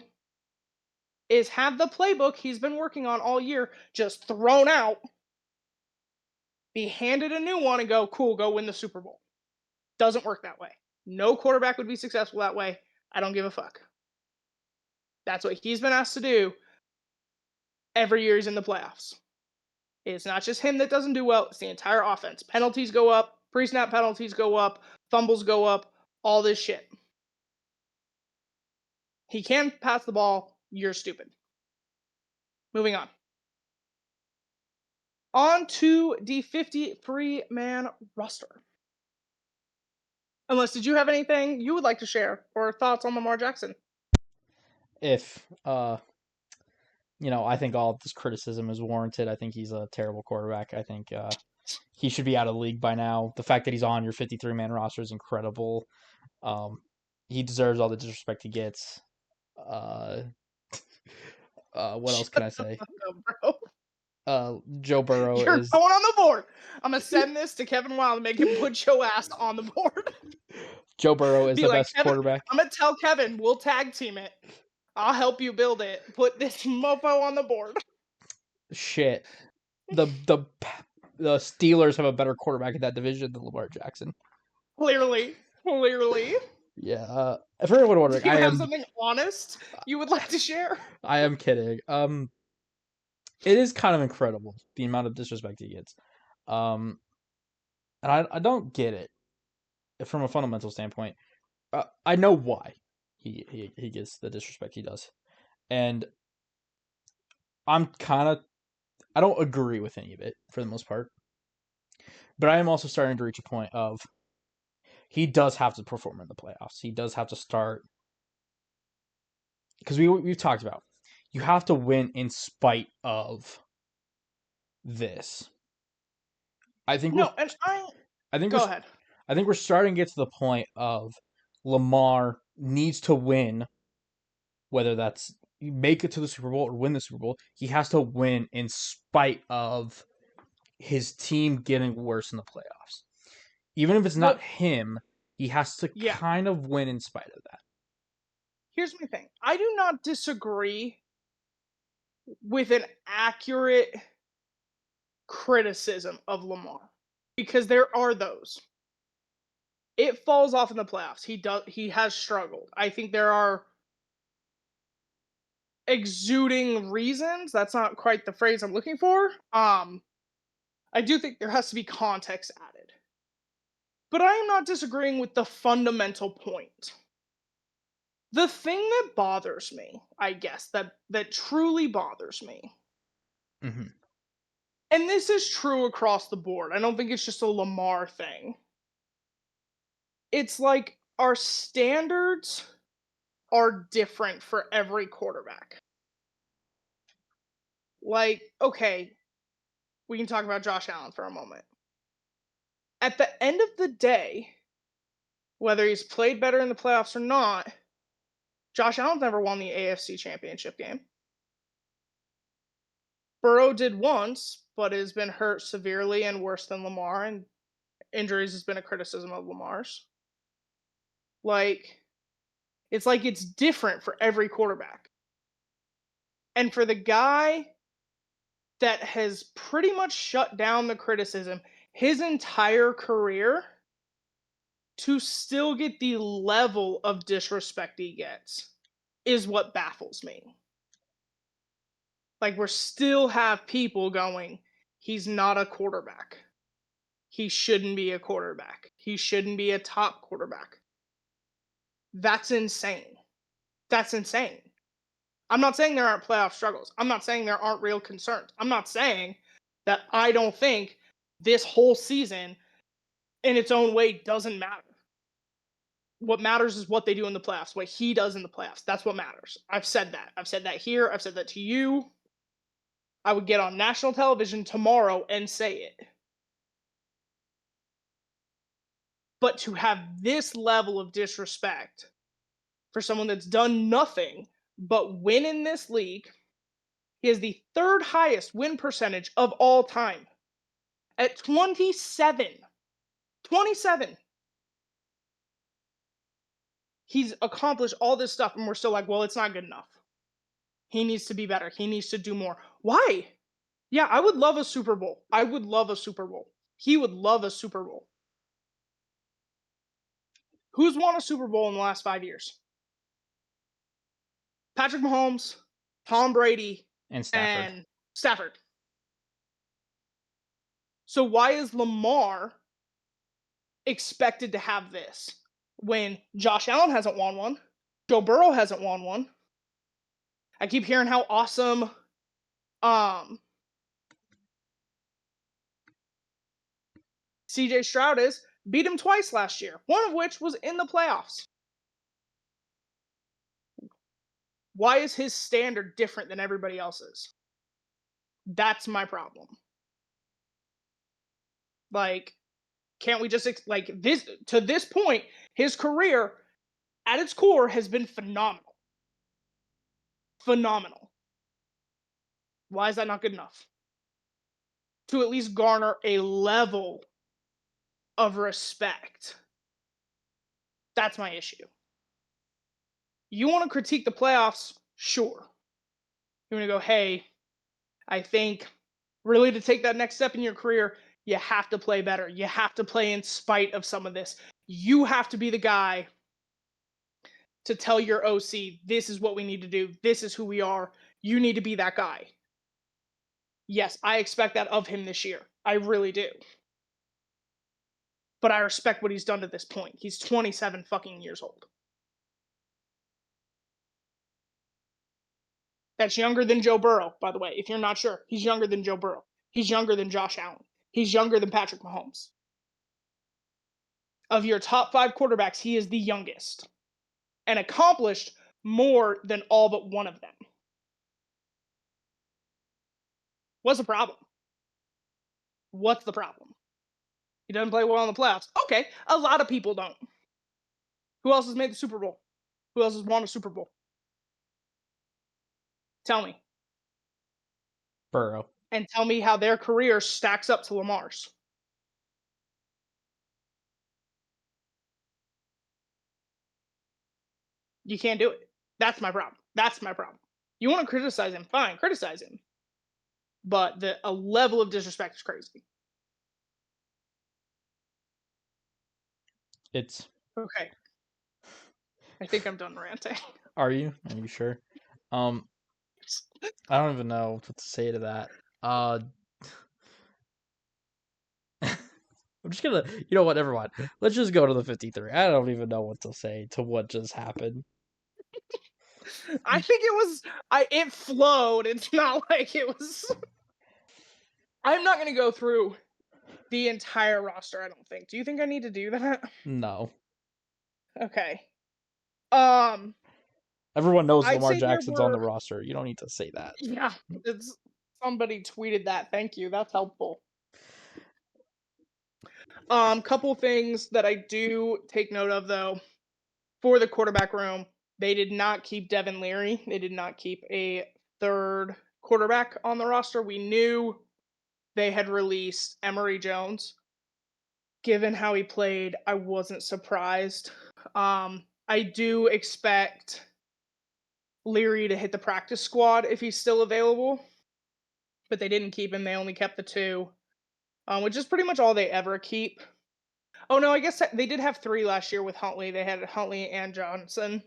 is have the playbook he's been working on all year just thrown out, be handed a new one, and go, cool, go win the Super Bowl. Doesn't work that way. No quarterback would be successful that way. I don't give a fuck. That's what he's been asked to do every year he's in the playoffs. It's not just him that doesn't do well, it's the entire offense. Penalties go up, pre-snap penalties go up, fumbles go up, all this shit. He can pass the ball, you're stupid. Moving on. On to the 53-man roster. Unless, did you have anything you would like to share or thoughts on Lamar Jackson? If I think all of this criticism is warranted. I think he's a terrible quarterback. I think he should be out of the league by now. The fact that he's on your 53-man roster is incredible. He deserves all the disrespect he gets. What else can I say? Joe Burrow You're is going on the board. I'm gonna send this to Kevin Wild and make him put your ass on the board. Joe Burrow is Be the like, best Kevin, quarterback. I'm gonna tell Kevin we'll tag team it. I'll help you build it. Put this mofo on the board. Shit. The Steelers have a better quarterback in that division than Lamar Jackson. Clearly. Yeah. For everyone wondering, Do you have something honest you would like to share? I am kidding. It is kind of incredible the amount of disrespect he gets. And I don't get it from a fundamental standpoint. I know why. he gets the disrespect he does. And I don't agree with any of it for the most part. But I am also starting to reach a point of he does have to perform in the playoffs. He does have to start, because we've talked about, you have to win in spite of this. I think No, and I think go ahead. I think we're starting to get to the point of Lamar needs to win, whether that's make it to the Super Bowl or win the Super Bowl. He has to win in spite of his team getting worse in the playoffs. Even if it's not Well, him, he has to yeah. kind of win in spite of that. Here's my thing. I do not disagree with an accurate criticism of Lamar because there are those. It falls off in the playoffs. He has struggled. I think there are exuding reasons. That's not quite the phrase I'm looking for. I do think there has to be context added. But I am not disagreeing with the fundamental point. The thing that bothers me, I guess, that truly bothers me, Mm-hmm. and this is true across the board. I don't think it's just a Lamar thing. It's like our standards are different for every quarterback. Like, okay, we can talk about Josh Allen for a moment. At the end of the day, whether he's played better in the playoffs or not, Josh Allen's never won the AFC Championship game. Burrow did once, but has been hurt severely and worse than Lamar, and injuries has been a criticism of Lamar's. Like, it's different for every quarterback. And for the guy that has pretty much shut down the criticism his entire career to still get the level of disrespect he gets is what baffles me. Like, we still have people going, he's not a quarterback. He shouldn't be a quarterback. He shouldn't be a top quarterback. That's insane. That's insane. I'm not saying there aren't playoff struggles. I'm not saying there aren't real concerns. I'm not saying that I don't think this whole season in its own way doesn't matter. What matters is what they do in the playoffs, what he does in the playoffs. That's what matters. I've said that. I've said that here. I've said that to you. I would get on national television tomorrow and say it. But to have this level of disrespect for someone that's done nothing but win in this league, he has the third highest win percentage of all time at 27. 27. He's accomplished all this stuff, and we're still like, well, it's not good enough. He needs to be better. He needs to do more. Why? Yeah, I would love a Super Bowl. I would love a Super Bowl. He would love a Super Bowl. Who's won a Super Bowl in the last 5 years? Patrick Mahomes, Tom Brady, And Stafford. and Stafford. So why is Lamar expected to have this when Josh Allen hasn't won one? Joe Burrow hasn't won one. I keep hearing how awesome CJ Stroud is. Beat him twice last year, one of which was in the playoffs. Why is his standard different than everybody else's? That's my problem. Like, can't we just like this to this point? His career, at its core, has been phenomenal. Phenomenal. Why is that not good enough? To at least garner a level of respect. That's my issue. You want to critique the playoffs? Sure. You want to go, hey, I think really to take that next step in your career, you have to play better. You have to play in spite of some of this. You have to be the guy to tell your OC, this is what we need to do. This is who we are. You need to be that guy. Yes, I expect that of him this year. I really do. But I respect what he's done to this point. He's 27 fucking years old. That's younger than Joe Burrow, by the way. If you're not sure, he's younger than Joe Burrow. He's younger than Josh Allen. He's younger than Patrick Mahomes. Of your top 5 quarterbacks, he is the youngest and accomplished more than all but one of them. What's the problem? What's the problem? He doesn't play well in the playoffs. Okay, a lot of people don't. Who else has made the Super Bowl? Who else has won a Super Bowl? Tell me. Burrow. And tell me how their career stacks up to Lamar's. You can't do it. That's my problem. That's my problem. You want to criticize him? Fine, criticize him. But a level of disrespect is crazy. It's. Okay. I think I'm done ranting. Are you? Are you sure? I don't even know what to say to that. I'm just gonna. You know what? Never mind. Let's just go to the 53. I don't even know what to say to what just happened. I think it was. It flowed. It's not like it was. I'm not gonna go through the entire roster. I don't think. Do you think I need to do that? No. Okay. Everyone knows I'd Lamar say there Jackson's on the were. roster. You don't need to say that. Yeah, it's somebody tweeted that. Thank you. That's helpful. Couple things that I do take note of though for the quarterback room. They did not keep Devin Leary. They did not keep a third quarterback on the roster. We knew they had released Emory Jones. Given how he played, I wasn't surprised. I do expect Leary to hit the practice squad if he's still available, but they didn't keep him. They only kept the 2, which is pretty much all they ever keep. Oh no, I guess they did have 3 last year with Huntley. They had Huntley and Johnson.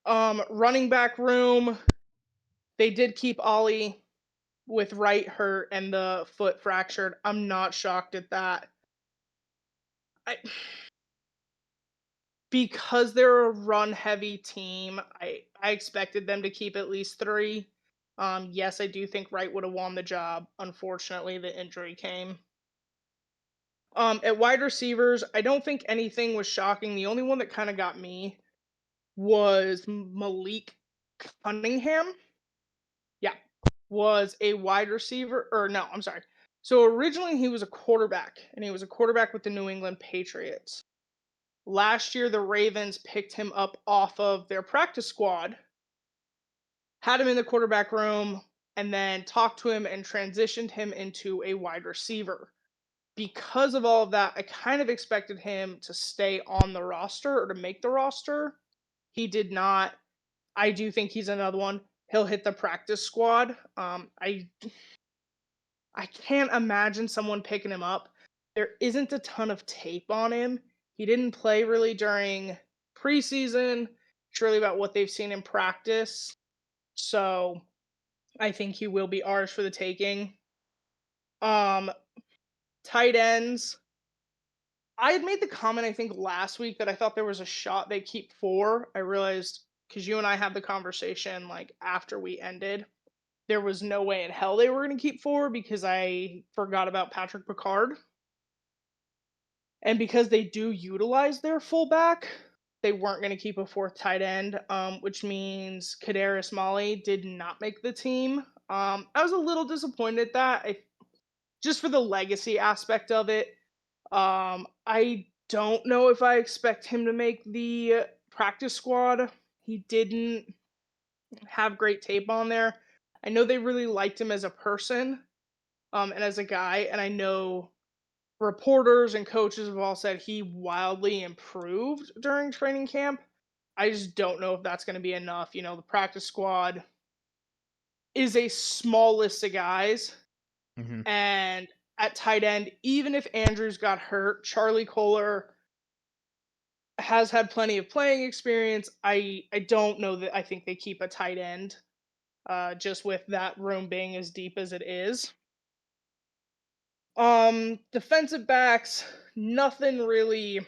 Running back room, they did keep Ollie with right hurt and the foot fractured. I'm not shocked at that. Because they're a run heavy team, I expected them to keep at least 3. Yes, I do think Wright would have won the job. Unfortunately, the injury came. At wide receivers, I don't think anything was shocking. The only one that kind of got me was Malik Cunningham. Yeah, was a wide receiver, or no, I'm sorry. So originally he was a quarterback, and he was a quarterback with the New England Patriots. Last year, the Ravens picked him up off of their practice squad, had him in the quarterback room, and then talked to him and transitioned him into a wide receiver. Because of all of that, I kind of expected him to stay on the roster or to make the roster. He did not. I do think he's another one. He'll hit the practice squad. I can't imagine someone picking him up. There isn't a ton of tape on him. He didn't play really during preseason. It's really about what they've seen in practice. So I think he will be ours for the taking. Um, Tight ends. I had made the comment I think last week that I thought there was a shot they keep 4. I realized because you and I had the conversation like after we ended, there was no way in hell they were going to keep 4 because I forgot about Patrick Picard. And because they do utilize their fullback, they weren't going to keep a 4th tight end, which means Kadarius Molley did not make the team. I was a little disappointed at that, just for the legacy aspect of it. I don't know if I expect him to make the practice squad. He didn't have great tape on there. I know they really liked him as a person, and as a guy, and I know reporters and coaches have all said he wildly improved during training camp. I just don't know if that's going to be enough. The practice squad is a small list of guys, Mm-hmm. and at tight end, even if Andrews got hurt, Charlie Kohler has had plenty of playing experience. I don't know that I think they keep a tight end, just with that room being as deep as it is. Defensive backs, nothing really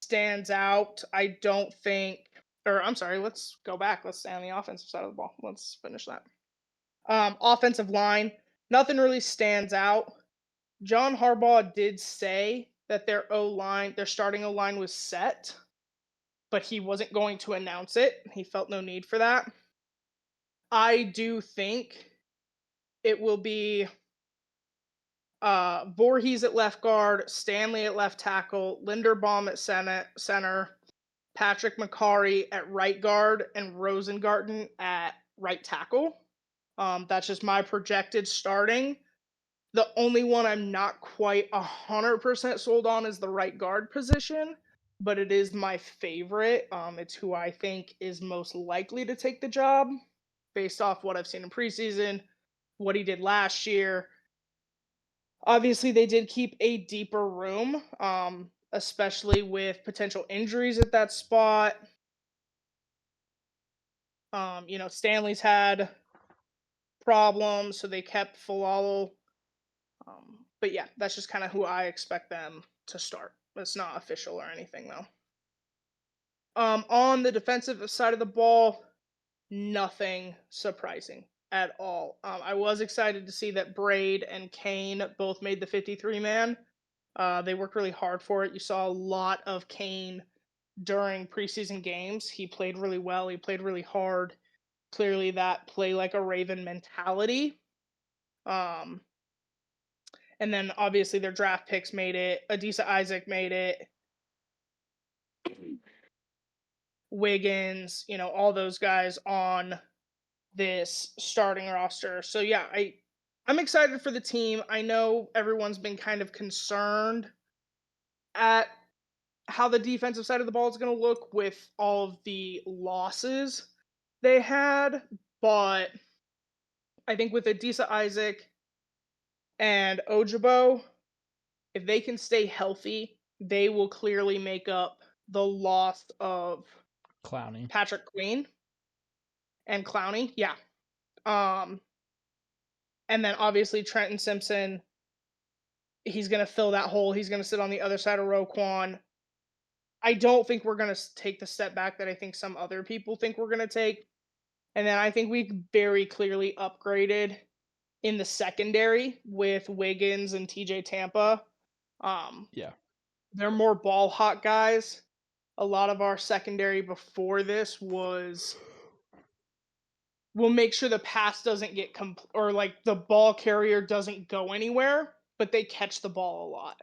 stands out. I don't think or I'm sorry, let's go back. Let's stay on the offensive side of the ball. Let's finish that. Offensive line, nothing really stands out. John Harbaugh did say that their O line, their starting O line was set, but he wasn't going to announce it. He felt no need for that. I do think it will be Voorhees at left guard, Stanley at left tackle, Linderbaum at center, Patrick McCarry at right guard, and Rosengarten at right tackle. That's just my projected starting. The only one I'm not quite 100% sold on is the right guard position, but it is my favorite. It's who I think is most likely to take the job based off what I've seen in preseason, what he did last year. Obviously, they did keep a deeper room, especially with potential injuries at that spot. Stanley's had problems, so they kept Falalo. But yeah, that's just kind of who I expect them to start. It's not official or anything though. On the defensive side of the ball, nothing surprising at all. I was excited to see that Braid and Kane both made the 53 man. They worked really hard for it. You saw a lot of Kane during preseason games. He played really well. He played really hard. Clearly, that play like a Raven mentality. Um, and then obviously their draft picks made it. Adisa Isaac made it. Wiggins, all those guys on this starting roster. So yeah, I'm excited for the team. I know everyone's been kind of concerned at how the defensive side of the ball is going to look with all of the losses they had, but I think with Adisa Isaac and Ojabo, if they can stay healthy, they will clearly make up the loss of Clowney. Patrick Queen and Clowney. Yeah. Um, and then obviously Trenton Simpson, he's going to fill that hole. He's going to sit on the other side of Roquan. I don't think we're going to take the step back that I think some other people think we're going to take. And then I think we very clearly upgraded in the secondary with Wiggins and TJ Tampa. Yeah. They're more ball hot guys. A lot of our secondary before this was we'll make sure the pass doesn't get or like the ball carrier doesn't go anywhere, but they catch the ball a lot.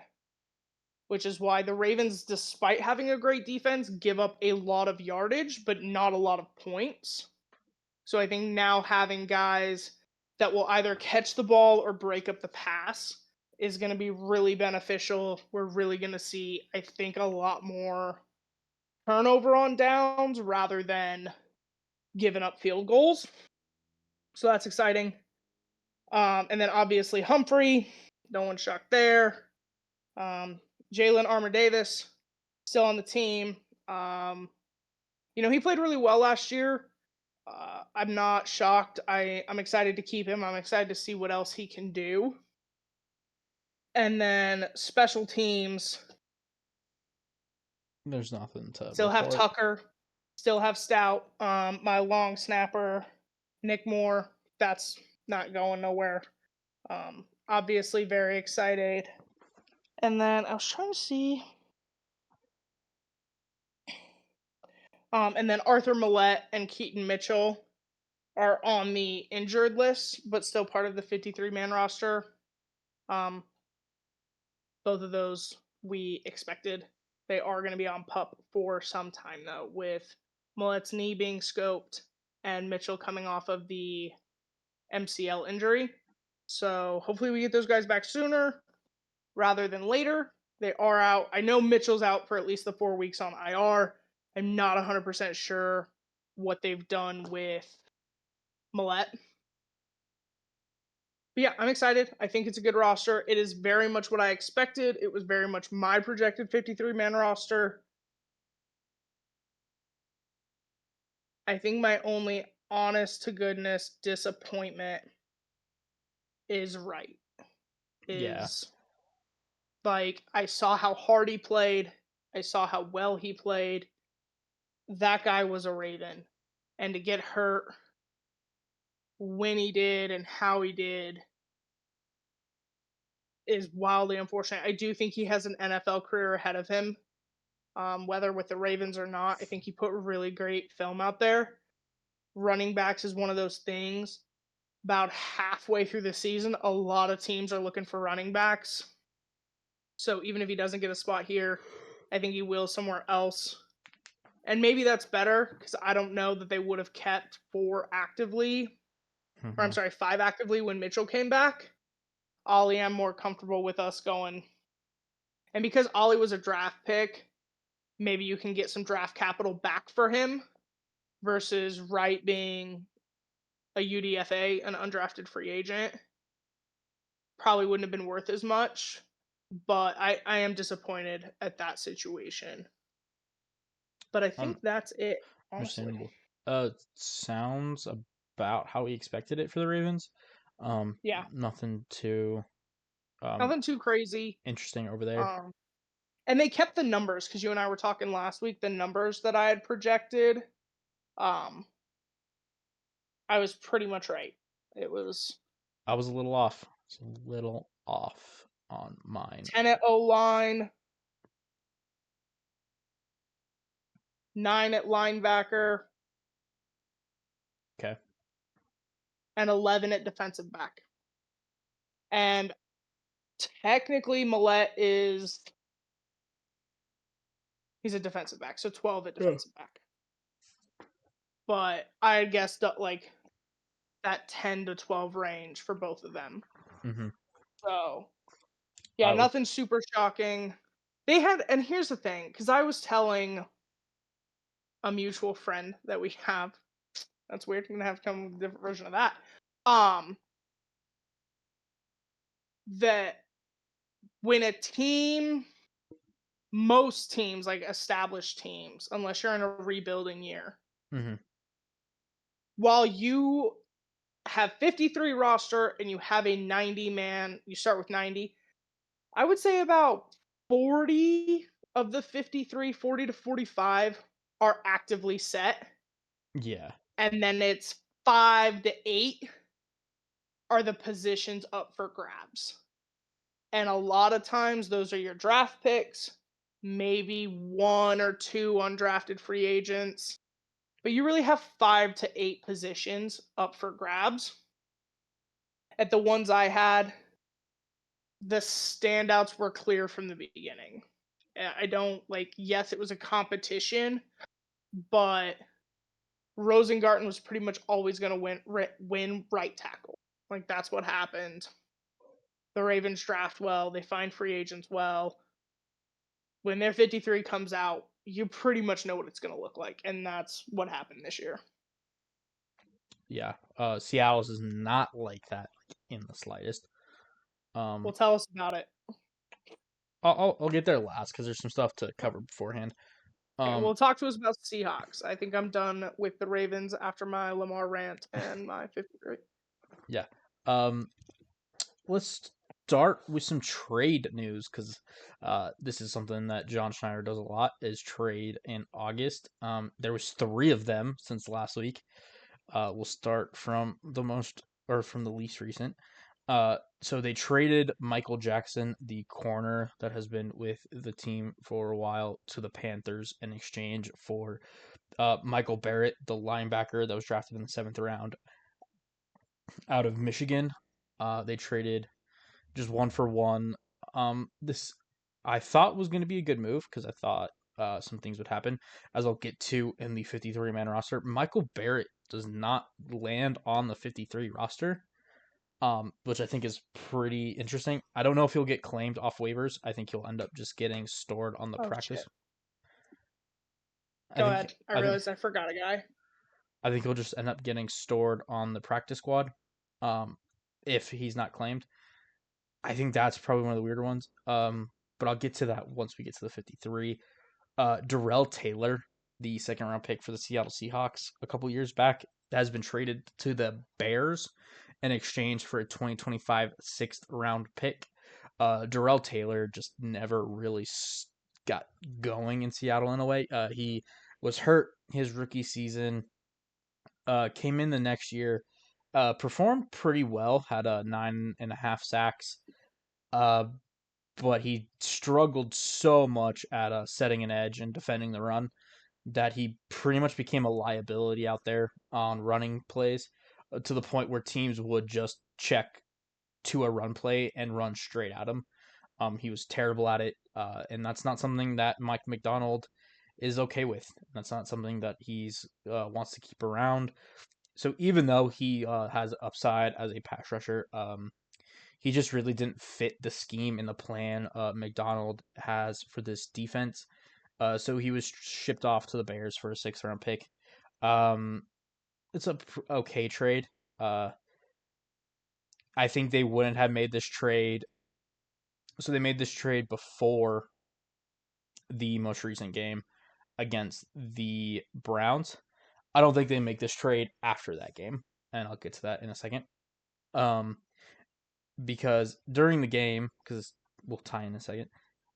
Which is why the Ravens, despite having a great defense, give up a lot of yardage, but not a lot of points. So I think now having guys that will either catch the ball or break up the pass is going to be really beneficial. We're really going to see, I think, a lot more turnover on downs rather than giving up field goals. So that's exciting. And then obviously Humphrey, no one's shocked there. Jalen Armour Davis, still on the team. He played really well last year. I'm not shocked. I'm excited to keep him. I'm excited to see what else he can do. And then special teams. There's nothing to Still have report. Tucker. Still have Stout. My long snapper, Nick Moore. That's not going nowhere. Obviously very excited. And then I was trying to see. And then Arthur Millette and Keaton Mitchell are on the injured list, but still part of the 53-man roster. Both of those we expected. They are going to be on PUP for some time, though, with Millette's knee being scoped and Mitchell coming off of the MCL injury. So hopefully we get those guys back sooner rather than later. They are out. I know Mitchell's out for at least the 4 weeks on IR. I'm not 100% sure what they've done with Millette. But yeah, I'm excited. I think it's a good roster. It is very much what I expected. It was very much my projected 53-man roster. I think my only honest to goodness disappointment is Wright. Like, I saw how hard he played. I saw how well he played. that guy was a Raven. And to get hurt when he did and how he did is wildly unfortunate. I do think he has an NFL career ahead of him, whether with the Ravens or not. I think he put really great film out there. Running backs is one of those things. About halfway through the season, a lot of teams are looking for running backs. So even if he doesn't get a spot here, I think he will somewhere else. And maybe that's better because I don't know that they would have kept Mm-hmm. five actively when Mitchell came back. Ollie, I'm more comfortable with us going. And because Ollie was a draft pick, maybe you can get some draft capital back for him versus Wright being a UDFA, an undrafted free agent. Probably wouldn't have been worth as much, but I am disappointed at that situation. But I Um, think that's it, honestly. Understandable. Sounds about how we expected it for the Ravens. Yeah, Nothing too nothing too crazy. interesting over there. Um, and they kept the numbers because you and I were talking last week. The numbers that I had projected, um, I was pretty much right. It was I was a little off. It's a little off on mine. 10 at O line, 9 at linebacker, Okay. and 11 at defensive back. And technically, he's a defensive back, so 12 at Yeah. defensive back. But I guess like that 10 to 12 range for both of them. Mm-hmm. So, yeah, With nothing super shocking. And here's the thing, because I was telling a mutual friend that we have, that's weird, I'm gonna have to come with a different version of that. That when most teams, like established teams, unless you're in a rebuilding year, mm-hmm. while you have 53 roster and you have a 90 man, you start with 90. I would say about 40 of the 53, 40 to 45 are actively set. Yeah. And then it's 5 to 8 are the positions up for grabs. And a lot of times those are your draft picks, maybe one or two undrafted free agents. But you really have 5 to 8 positions up for grabs. At the ones I had, the standouts were clear from the beginning. I don't yes, it was a competition, but Rosengarten was pretty much always going to win right tackle. Like that's what happened. The Ravens draft well, they find free agents well. When their 53 comes out, you pretty much know what it's going to look like, and that's what happened this year. Yeah. Seattle's is not like that in the slightest. Well, tell us about it. I'll get there last because there's some stuff to cover beforehand. Okay, well, talk to us about Seahawks. I think I'm done with the Ravens after my Lamar rant and my 53. Yeah. Um, let's start with some trade news because this is something that John Schneider does a lot is trade in August. There was 3 of them since last week. We'll start from from the least recent. So they traded Michael Jackson, the corner that has been with the team for a while, to the Panthers in exchange for Michael Barrett, the linebacker that was drafted in the 7th round out of Michigan. They traded just 1-for-1. This I thought was going to be a good move because I thought some things would happen, as I'll get to in the 53-man roster. Michael Barrett does not land on the 53 roster, which I think is pretty interesting. I don't know if he'll get claimed off waivers. I think he'll end up just getting stored on the Oh practice. shit! I Go think ahead. I I think realized I forgot a guy. I think he'll just end up getting stored on the practice squad, if he's not claimed. I think that's probably one of the weirder ones. But I'll get to that once we get to the 53. Darrell Taylor, the 2nd round pick for the Seattle Seahawks a couple years back, has been traded to the Bears in exchange for a 2025 6th-round pick. Darrell Taylor just never really got going in Seattle in a way. He was hurt his rookie season. Came in the next year, performed pretty well, had a 9.5 sacks. Uh, but he struggled so much at setting an edge and defending the run that he pretty much became a liability out there on running plays, to the point where teams would just check to a run play and run straight at him. He was terrible at it, and that's not something that Mike McDonald is okay with. That's not something that he's wants to keep around. So even though he has upside as a pass rusher, he just really didn't fit the scheme and the plan McDonald has for this defense. So he was shipped off to the Bears for a 6th-round pick. Um, it's a okay trade. I think they wouldn't have made this trade. So they made this trade before the most recent game against the Browns. I don't think they make this trade after that game, and I'll get to that in a second. Um, because during the game, because we'll tie in a second,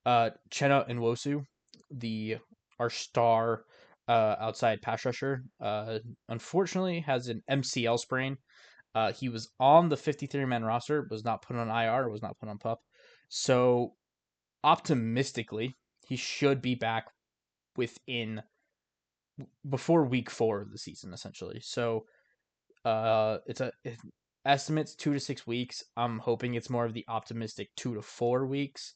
Chenna Nwosu, the our star outside pass rusher, unfortunately has an MCL sprain. He was on the 53-man roster, was not put on IR, was not put on PUP. So optimistically, he should be back within before week 4 of the season, essentially. So estimates 2 to 6 weeks. I'm hoping it's more of the optimistic 2 to 4 weeks.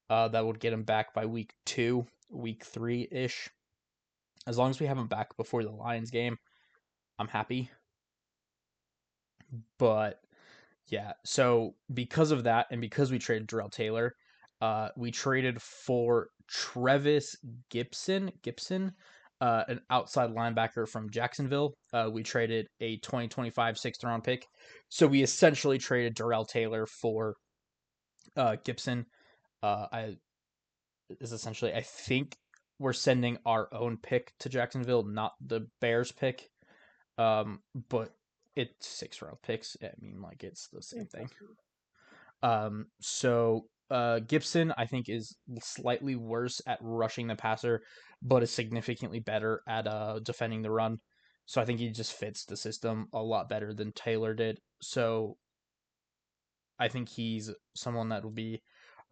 That would get him back by week 2, week 3 ish. As long as we have him back before the Lions game, I'm happy. But yeah, so because of that, and because we traded Darrell Taylor, we traded for Trevis Gibson, an outside linebacker from Jacksonville. We traded a 2025 6th-round pick. So we essentially traded Darrell Taylor for Gibson. I I think we're sending our own pick to Jacksonville, not the Bears pick. But it's 6th-round picks. I mean, like, it's the same thing. So Gibson, I think, is slightly worse at rushing the passer, but is significantly better at defending the run. So I think he just fits the system a lot better than Taylor did. So I think he's someone that will be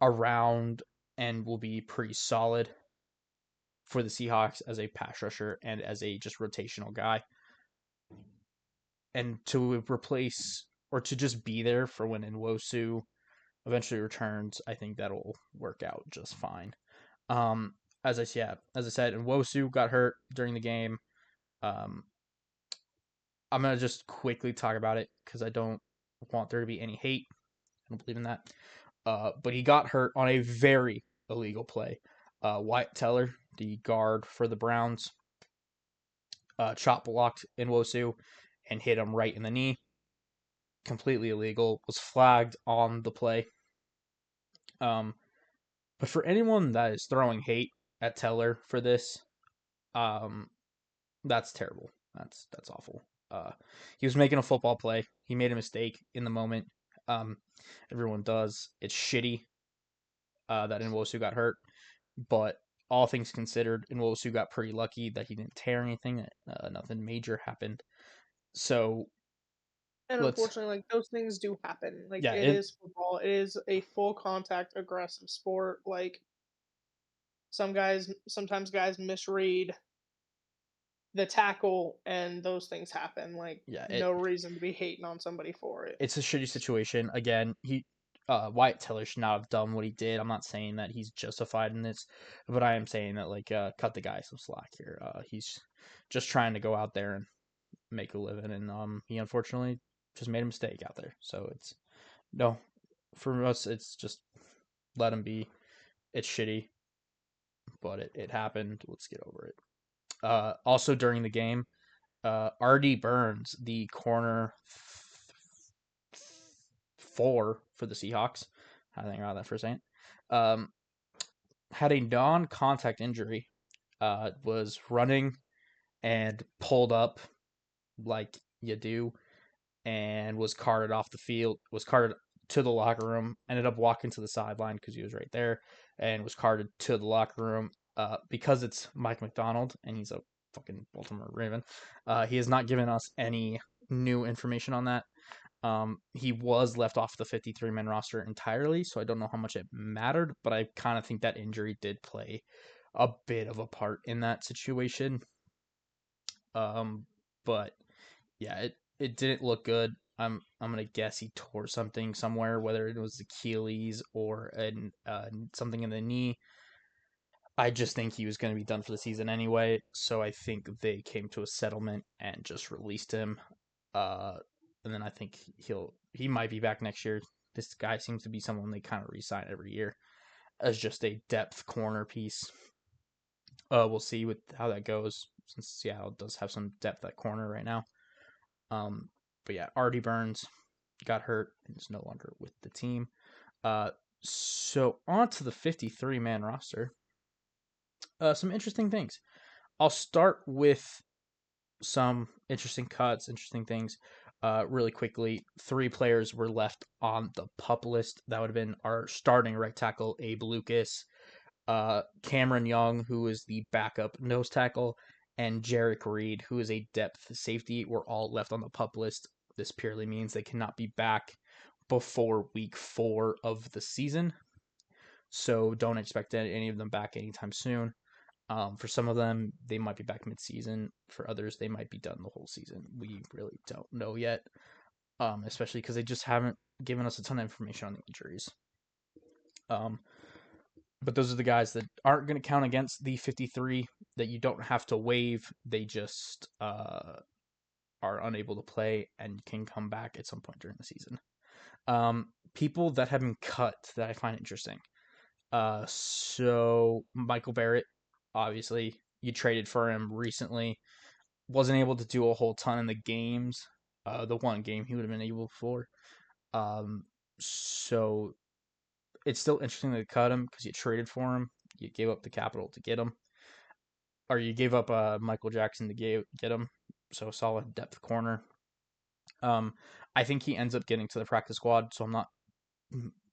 around and will be pretty solid for the Seahawks as a pass rusher and as a just rotational guy. And to replace or to just be there for when Nwosu eventually returns, I think that'll work out just fine. As I said, Nwosu got hurt during the game. I'm gonna just quickly talk about it because I don't want there to be any hate. I don't believe in that. But he got hurt on a very illegal play. Wyatt Teller, the guard for the Browns, chop blocked Nwosu and hit him right in the knee. Completely illegal. Was flagged on the play. But for anyone that is throwing hate at Teller for this, that's terrible. That's awful. He was making a football play. He made a mistake in the moment. Everyone does. It's shitty that Nwosu got hurt, but all things considered, Nwosu got pretty lucky that he didn't tear anything. Nothing major happened. So And let's unfortunately, like, those things do happen. Like, yeah it is football. It is a full contact aggressive sport. Like, sometimes guys misread the tackle and those things happen. Like, yeah it no reason to be hating on somebody for it. it's a shitty situation. Again, Wyatt Teller should not have done what he did. I'm not saying that he's justified in this, but I am saying that, like, cut the guy some slack here. He's just trying to go out there and make a living, and he unfortunately just made a mistake out there. So it's no, for us, it's just let him be. It's shitty, but it happened. Let's get over it. Also during the game, R.D. Burns, the corner 4 for the Seahawks, I think about that for a second, um, had a non-contact injury. Was running and pulled up like you do, and was carted off the field. Was carted to the locker room. Ended up walking to the sideline because he was right there, and was carted to the locker room. because it's Mike McDonald and he's a fucking Baltimore Raven, he has not given us any new information on that. He was left off the 53-man roster entirely, so I don't know how much it mattered, but I kind of think that injury did play a bit of a part in that situation. But yeah, it didn't look good. I'm gonna guess he tore something somewhere, whether it was Achilles or something in the knee. I just think he was going to be done for the season anyway, so I think they came to a settlement and just released him. Uh, and then I think he might be back next year. This guy seems to be someone they kind of re-sign every year as just a depth corner piece. We'll see with how that goes since Seattle does have some depth at corner right now. But yeah, Artie Burns got hurt and is no longer with the team. So on to the 53-man roster. Some interesting things. I'll start with some interesting cuts, interesting things. Really quickly, 3 players were left on the PUP list. That would have been our starting right tackle, Abe Lucas, Cameron Young, who is the backup nose tackle, and Jarek Reed, who is a depth safety, were all left on the PUP list. This purely means they cannot be back before week 4 of the season. So don't expect any of them back anytime soon. For some of them, they might be back mid-season. For others, they might be done the whole season. We really don't know yet, especially because they just haven't given us a ton of information on the injuries. But those are the guys that aren't going to count against the 53 that you don't have to waive. They just are unable to play and can come back at some point during the season. People that have been cut that I find interesting. So Michael Barrett, obviously, you traded for him recently. Wasn't able to do a whole ton in the games. The one game he would have been able for. So it's still interesting to cut him because you traded for him. You gave up the capital to get him, or you gave up Michael Jackson to get him. So solid depth corner. I think he ends up getting to the practice squad, so I'm not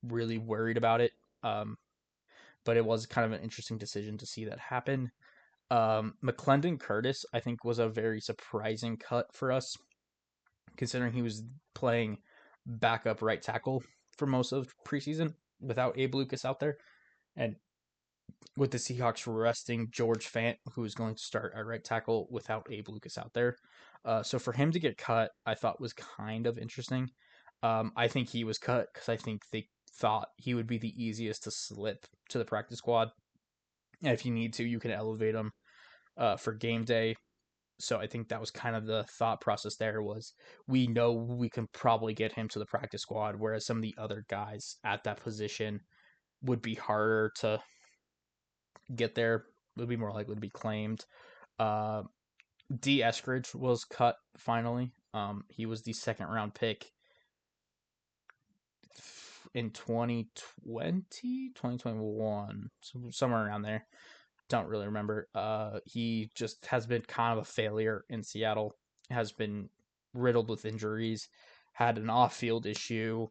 really worried about it. But it was kind of an interesting decision to see that happen. McClendon Curtis, I think, was a very surprising cut for us, considering he was playing backup right tackle for most of preseason without Abe Lucas out there. And with the Seahawks resting George Fant, who is going to start at right tackle without Abe Lucas out there. So for him to get cut, I thought was kind of interesting. I think he was cut because I think they thought he would be the easiest to slip to the practice squad. And if you need to, you can elevate him for game day. So I think that was kind of the thought process there was we know we can probably get him to the practice squad, whereas some of the other guys at that position would be harder to get there, would be more likely to be claimed. Uh, D. Eskridge was cut finally. He was the second round pick in 2020, 2021, somewhere around there. Don't really remember. He just has been kind of a failure in Seattle. Has been riddled with injuries. Had an off-field issue.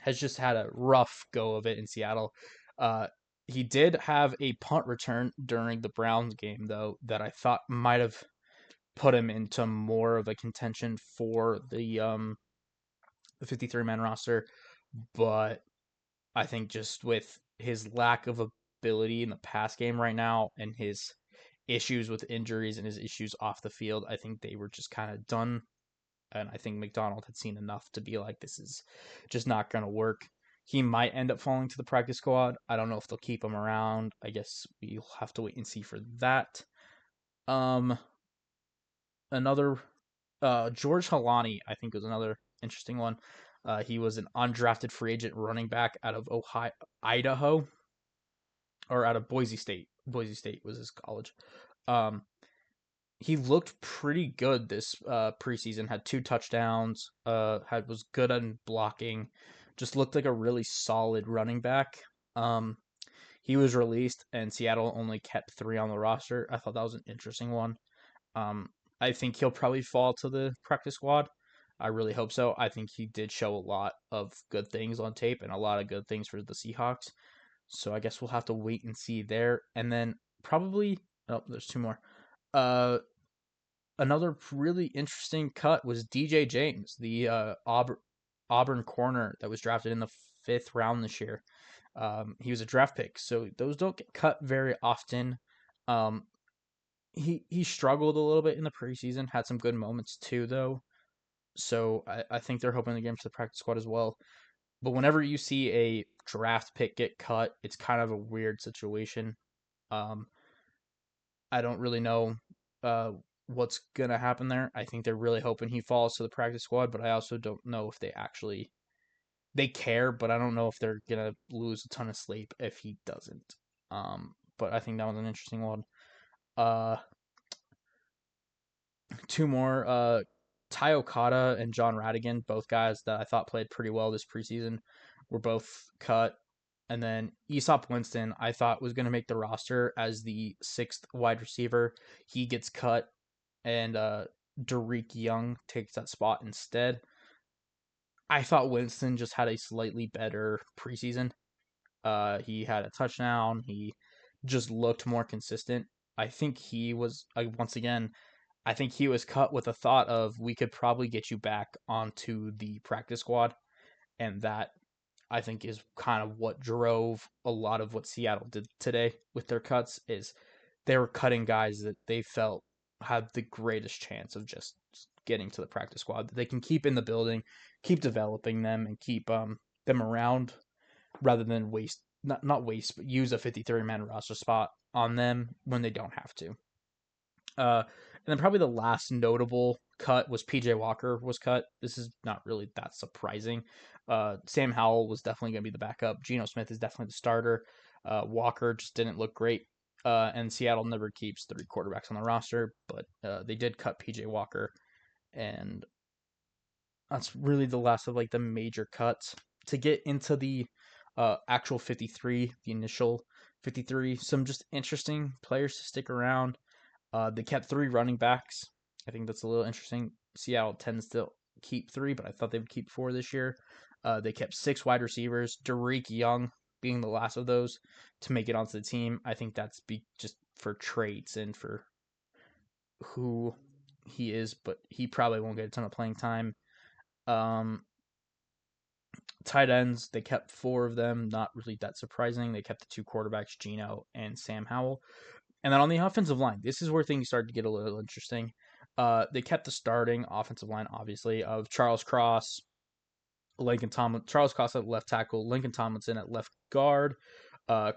Has just had a rough go of it in Seattle. He did have a punt return during the Browns game, though, that I thought might have put him into more of a contention for the 53-man roster. But I think just with his lack of ability in the pass game right now and his issues with injuries and his issues off the field, I think they were just kind of done. And I think McDonald had seen enough to be like, this is just not going to work. He might end up falling to the practice squad. I don't know if they'll keep him around. I guess we'll have to wait and see for that. Another George Halani, I think, was another interesting one. He was an undrafted free agent running back out of Idaho, or out of Boise State. Boise State was his college. He looked pretty good this preseason. Had 2 touchdowns. Was good on blocking. Just looked like a really solid running back. He was released, and Seattle only kept 3 on the roster. I thought that was an interesting one. I think he'll probably fall to the practice squad. I really hope so. I think he did show a lot of good things on tape and a lot of good things for the Seahawks. So I guess we'll have to wait and see there. And then probably, oh, there's two more. Uh, Another really interesting cut was DJ James, the Auburn corner that was drafted in the 5th round this year. He was a draft pick, so those don't get cut very often. Um, he struggled a little bit in the preseason, had some good moments too, though. So I think they're hoping to get him to the practice squad as well. But whenever you see a draft pick get cut, it's kind of a weird situation. Um, I don't really know uh, what's gonna happen there. I think they're really hoping he falls to the practice squad, but I also don't know if they care, but I don't know if they're gonna lose a ton of sleep if he doesn't. But I think that was an interesting one. Uh, Two more. Ty Okada and John Radigan, both guys that I thought played pretty well this preseason, were both cut. And then Aesop Winston, I thought was going to make the roster as the 6th wide receiver. He gets cut, and Derek Young takes that spot instead. I thought Winston just had a slightly better preseason. He had a touchdown. He just looked more consistent. I think he was, once again, I think he was cut with a thought of we could probably get you back onto the practice squad, and that I think is kind of what drove a lot of what Seattle did today with their cuts is they were cutting guys that they felt had the greatest chance of just getting to the practice squad that they can keep in the building, keep developing them, and keep them around rather than waste not waste but use a 53-man roster spot on them when they don't have to. And then probably the last notable cut was PJ Walker was cut. This is not really that surprising. Sam Howell was definitely going to be the backup. Geno Smith is definitely the starter. Walker just didn't look great. And Seattle never keeps 3 quarterbacks on the roster, but they did cut PJ Walker, and that's really the last of like the major cuts. To get into the actual 53, the initial 53, some just interesting players to stick around. They kept 3 running backs. I think that's a little interesting. Seattle tends to keep 3, but I thought they would keep 4 this year. They kept 6 wide receivers. Derek Young being the last of those to make it onto the team. I think that's just for traits and for who he is, but he probably won't get a ton of playing time. Um, Tight ends, they kept 4 of them. Not really that surprising. They kept the 2 quarterbacks, Geno and Sam Howell. And then on the offensive line, this is where things started to get a little interesting. They kept the starting offensive line, obviously, of Charles Cross, Charles Cross at left tackle, Lincoln Tomlinson at left guard.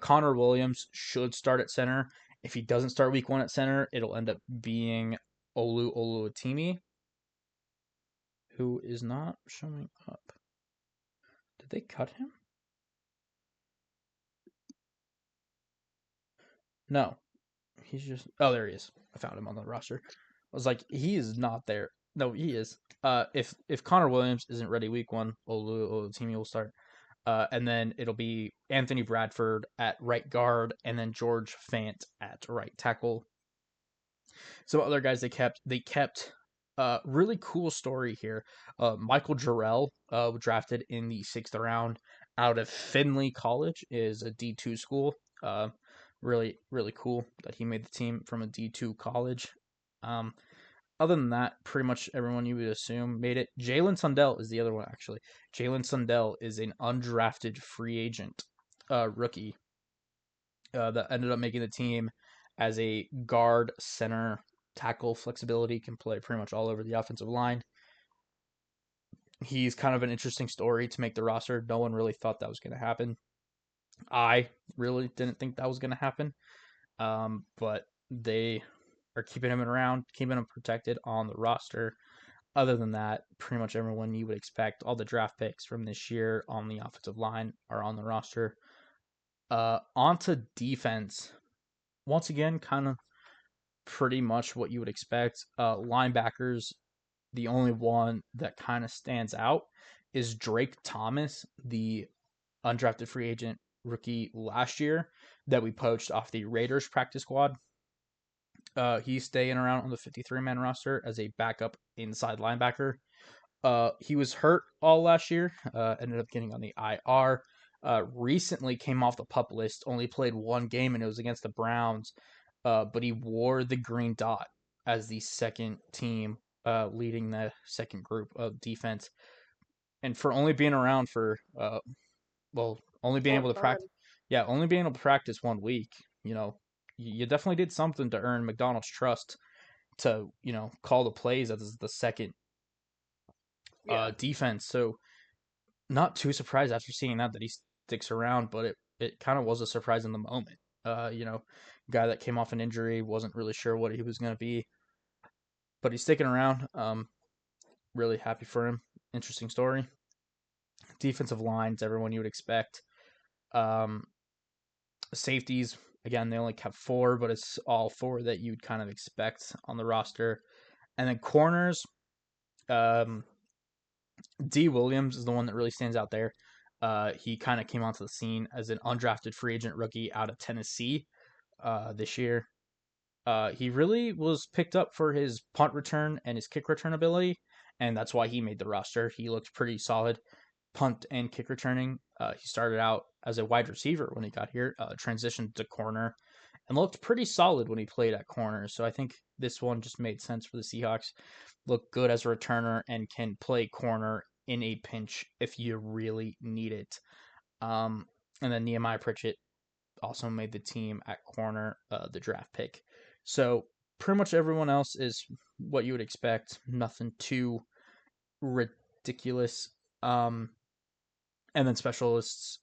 Connor Williams should start at center. If he doesn't start week 1 at center, it'll end up being Olu Oluwatimi, who is not showing up. Did they cut him? No. He's just. Oh, there he is. I found him on the roster. I was like, he is not there. No, he is. If Connor Williams isn't ready week 1, Oluwatimi will start. And then it'll be Anthony Bradford at right guard, and then George Fant at right tackle. Some other guys they kept really cool story here. Michael Jarrell, drafted in the 6th round out of Findlay College, is a D2 school. Really, really cool that he made the team from a D2 college. Um, Other than that, pretty much everyone you would assume made it. Jalen Sundell is the other one, actually. Jalen Sundell is an undrafted free agent rookie that ended up making the team as a guard, center, tackle flexibility, can play pretty much all over the offensive line. He's kind of an interesting story to make the roster. No one really thought that was going to happen. I really didn't think that was going to happen. But they are keeping him around, keeping him protected on the roster. Other than that, pretty much everyone you would expect, all the draft picks from this year on the offensive line are on the roster. Onto defense. Once again, kind of pretty much what you would expect. Linebackers, the only one that kind of stands out is Drake Thomas, the undrafted free agent rookie last year that we poached off the Raiders practice squad. He's staying around on the 53-man roster as a backup inside linebacker. He was hurt all last year, ended up getting on the IR. recently came off the PUP list, only played one game, and it was against the Browns. But he wore the green dot as the second team, leading the second group of defense. And for only being around for, only being Short able to time. practice, yeah, only being able to practice 1 week, you know, you definitely did something to earn McDonald's trust to, call the plays as the second Yeah. defense. So not too surprised after seeing that he sticks around, but it kind of was a surprise in the moment. Guy that came off an injury, wasn't really sure what he was going to be, but he's sticking around. Really happy for him. Interesting story. Defensive lines, everyone you would expect. Um, Safeties, again, they only kept four, but it's all four that you'd kind of expect on the roster. And then corners, um, D. Williams is the one that really stands out there. He kind of came onto the scene as an undrafted free agent rookie out of Tennessee this year. He really was picked up for his punt return and his kick return ability, and that's why he made the roster. He looked pretty solid punt and kick returning. He started out as a wide receiver when he got here, transitioned to corner, and looked pretty solid when he played at corner. So I think this one just made sense for the Seahawks. Look good as a returner and can play corner in a pinch if you really need it. Um, and then Nehemiah Pritchett also made the team at corner, the draft pick. So pretty much everyone else is what you would expect. Nothing too ridiculous. And then specialists,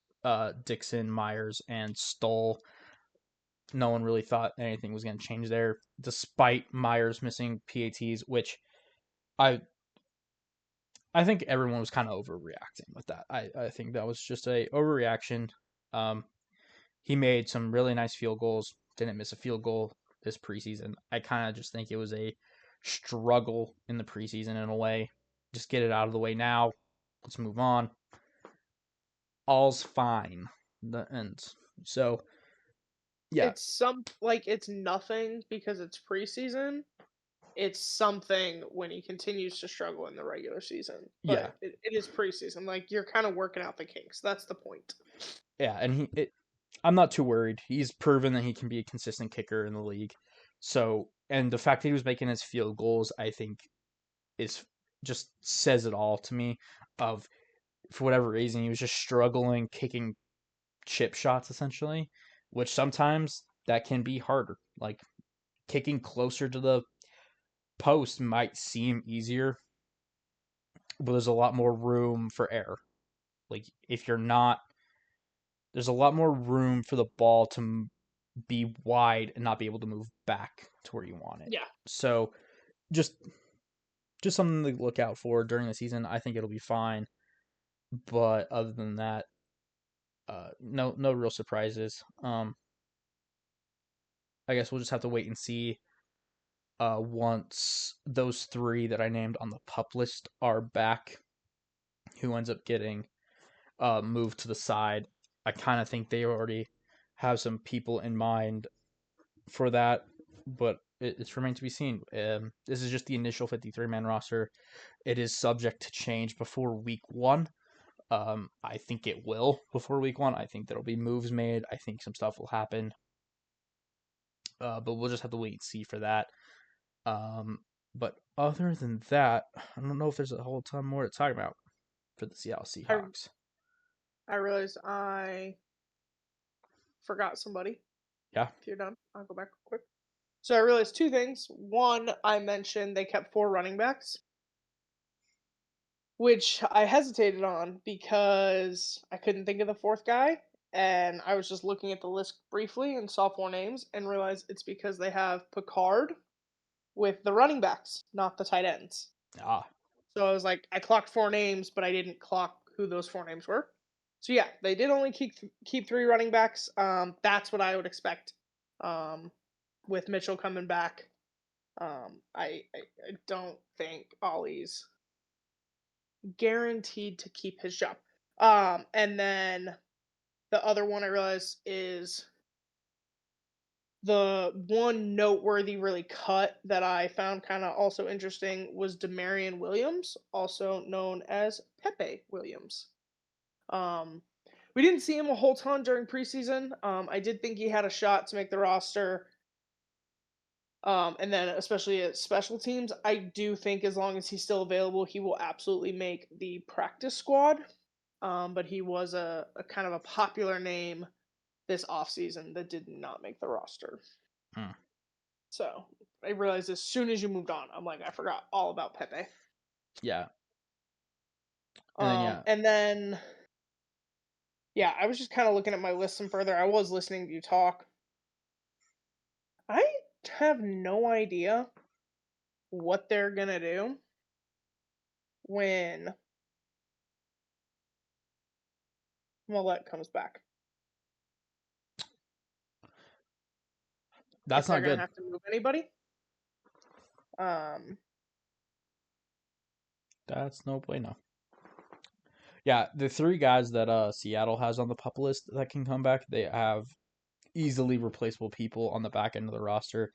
Dixon, Myers, and Stoll. No one really thought anything was going to change there, despite Myers missing PATs, which I I think everyone was kind of overreacting with that. I think that was just a overreaction. Um, he made some really nice field goals, didn't miss a field goal this preseason. I kind of just think it was a struggle in the preseason in a way. Just get it out of the way now. Let's move on. All's fine. And so, yeah, It's nothing because it's preseason. It's something when he continues to struggle in the regular season. yeah, But it is preseason. Like you're kind of working out the kinks. That's the point. yeah. And I'm not too worried. He's proven that he can be a consistent kicker in the league. So, and the fact that he was making his field goals, I think, is just says it all to me. Of For whatever reason, he was just struggling kicking chip shots essentially, which sometimes that can be harder. Like kicking closer to the post might seem easier, but there's a lot more room for error. Like if you're not, there's a lot more room for the ball to be wide and not be able to move back to where you want it. Yeah. So just something to look out for during the season. I think it'll be fine, but other than that, no real surprises. I guess we'll just have to wait and see once those three that I named on the pup list are back, who ends up getting moved to the side. I kind of think they already have some people in mind for that, but it's remained to be seen. This is just the initial 53-man roster. It is subject to change before week one. I think it will before week one. I think there'll be moves made. I think some stuff will happen. But we'll just have to wait and see for that. But other than that, I don't know if there's a whole ton more to talk about for the Seattle I Seahawks. I realized I forgot somebody. Yeah. If you're done, I'll go back quick. So I realized two things. One, I mentioned they kept four running backs, which I hesitated on because I couldn't think of the fourth guy. And I was just looking at the list briefly and saw four names and realized it's because they have Picard with the running backs, not the tight ends. Ah. So I was like, I clocked four names, but I didn't clock who those four names were. So yeah, they did only keep three running backs. That's what I would expect. With Mitchell coming back, I don't think Ollie's guaranteed to keep his job. And then the other one I realized is the one noteworthy really cut that I found kind of also interesting was Demarion Williams, also known as Pepe Williams. Um, We didn't see him a whole ton during preseason. I did think he had a shot to make the roster. And then especially at special teams, I do think as long as he's still available, he will absolutely make the practice squad. But he was a kind of a popular name this offseason that did not make the roster. Hmm. So I realized as soon as you moved on, I'm like, I forgot all about Pepe. Yeah. And then yeah, And then yeah, I was just kind of looking at my list some further. I was listening to you talk. I have no idea what they're gonna do when Millette comes back. If that's they're not gonna good. have to move anybody. Um, That's no bueno. Yeah, the three guys that Seattle has on the pup list that can come back, they have easily replaceable people on the back end of the roster.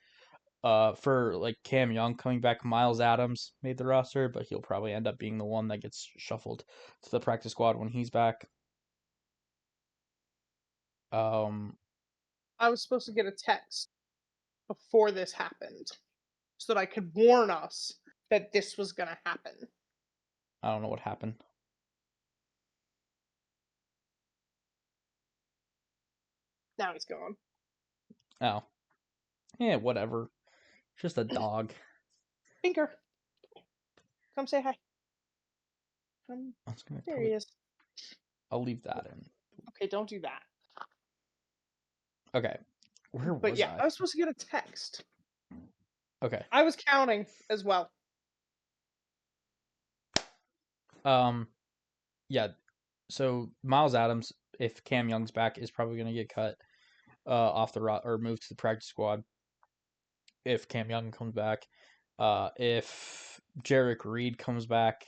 For like Cam Young coming back, Miles Adams made the roster, but he'll probably end up being the one that gets shuffled to the practice squad when he's back. Um, I was supposed to get a text before this happened so that I could warn us that this was gonna happen. I don't know what happened. Now he's gone. Oh, yeah, whatever. Just a dog. Pinker, come say hi. I was gonna There he probably. is. I'll leave that in. Okay, don't do that. Okay, where But was yeah, I? I was supposed to get a text. Okay. I was counting as well. Um, yeah. So Miles Adams, if Cam Young's back, is probably gonna get cut off the or moved to the practice squad if Cam Young comes back. If Jarek Reed comes back,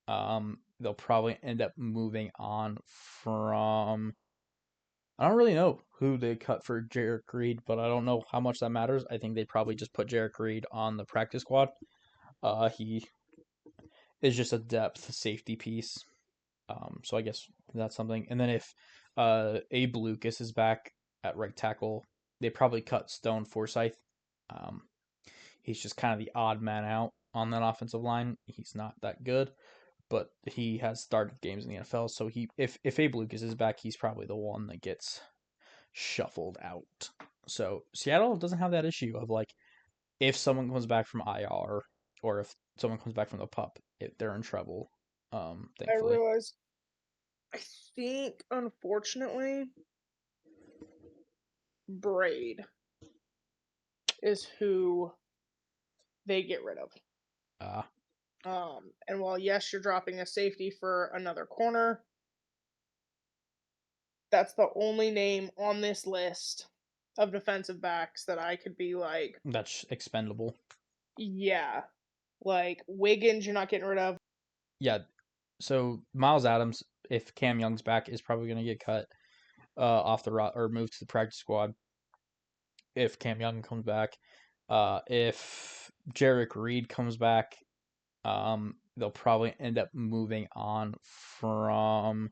they'll probably end up moving on from. I don't really know who they cut for Jarek Reed, but I don't know how much that matters. I think they probably just put Jarek Reed on the practice squad. He is just a depth safety piece. So I guess that's something. And then if Abe Lucas is back at right tackle, they probably cut Stone Forsythe. Um, he's just kind of the odd man out on that offensive line. He's not that good, but he has started games in the NFL. So he, if Abe Lucas is back, he's probably the one that gets shuffled out. So Seattle doesn't have that issue of like if someone comes back from IR or if someone comes back from the pup, if they're in trouble. I Thankfully. realized. I think, unfortunately, Braid is who they get rid of. Uh, And while yes, you're dropping a safety for another corner, that's the only name on this list of defensive backs that I could be like, that's expendable. yeah, like Wiggins, you're not getting rid of. Yeah. So Miles Adams, if Cam Young's back, is probably going to get cut off the or moved to the practice squad if Cam Young comes back. If Jarek Reed comes back, they'll probably end up moving on from.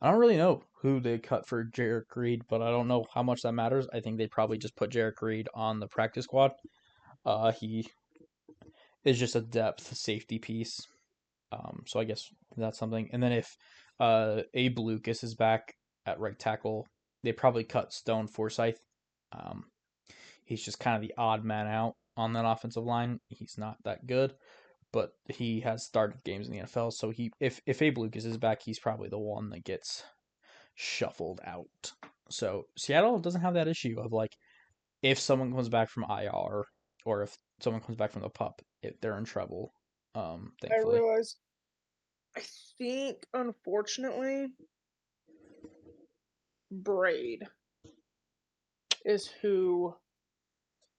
I don't really know who they cut for Jarek Reed, but I don't know how much that matters. I think they probably just put Jarek Reed on the practice squad. He is just a depth safety piece. So I guess that's something. And then if Abe Lucas is back at right tackle, they probably cut Stone Forsythe. Um, he's just kind of the odd man out on that offensive line. He's not that good, but he has started games in the NFL. So he, if Abe Lucas is back, he's probably the one that gets shuffled out. So Seattle doesn't have that issue of like if someone comes back from IR or if someone comes back from the pup, if they're in trouble. I Thankfully. realized. I think, unfortunately, Braid is who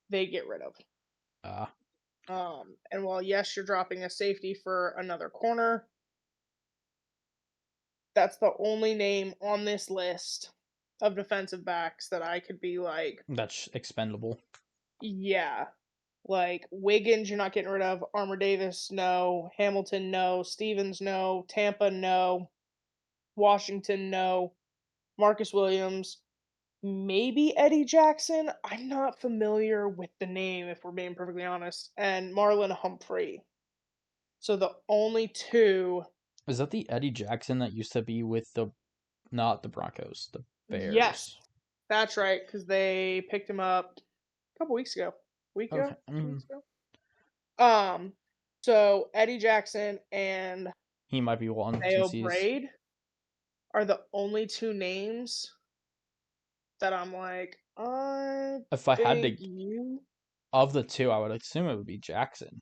they get rid of. Uh, And while yes, you're dropping a safety for another corner, that's the only name on this list of defensive backs that I could be like, that's expendable. yeah, like Wiggins, you're not getting rid of. Armour Davis, no. Hamilton, no. Stevens, no. Tampa, no. Washington, no. Marcus Williams, maybe Eddie Jackson. I'm not familiar with the name, if we're being perfectly honest. And Marlon Humphrey. So the only two, Is that the Eddie Jackson that used to be with not the Broncos, the yes, Bears? that's right, because they picked him up a couple weeks ago. Week ago? Okay. 2 weeks ago? Um, so Eddie Jackson and He might be one Theo since he's. Braid are the only two names that I'm like, I If I had think to, you. of the two, I would assume it would be Jackson.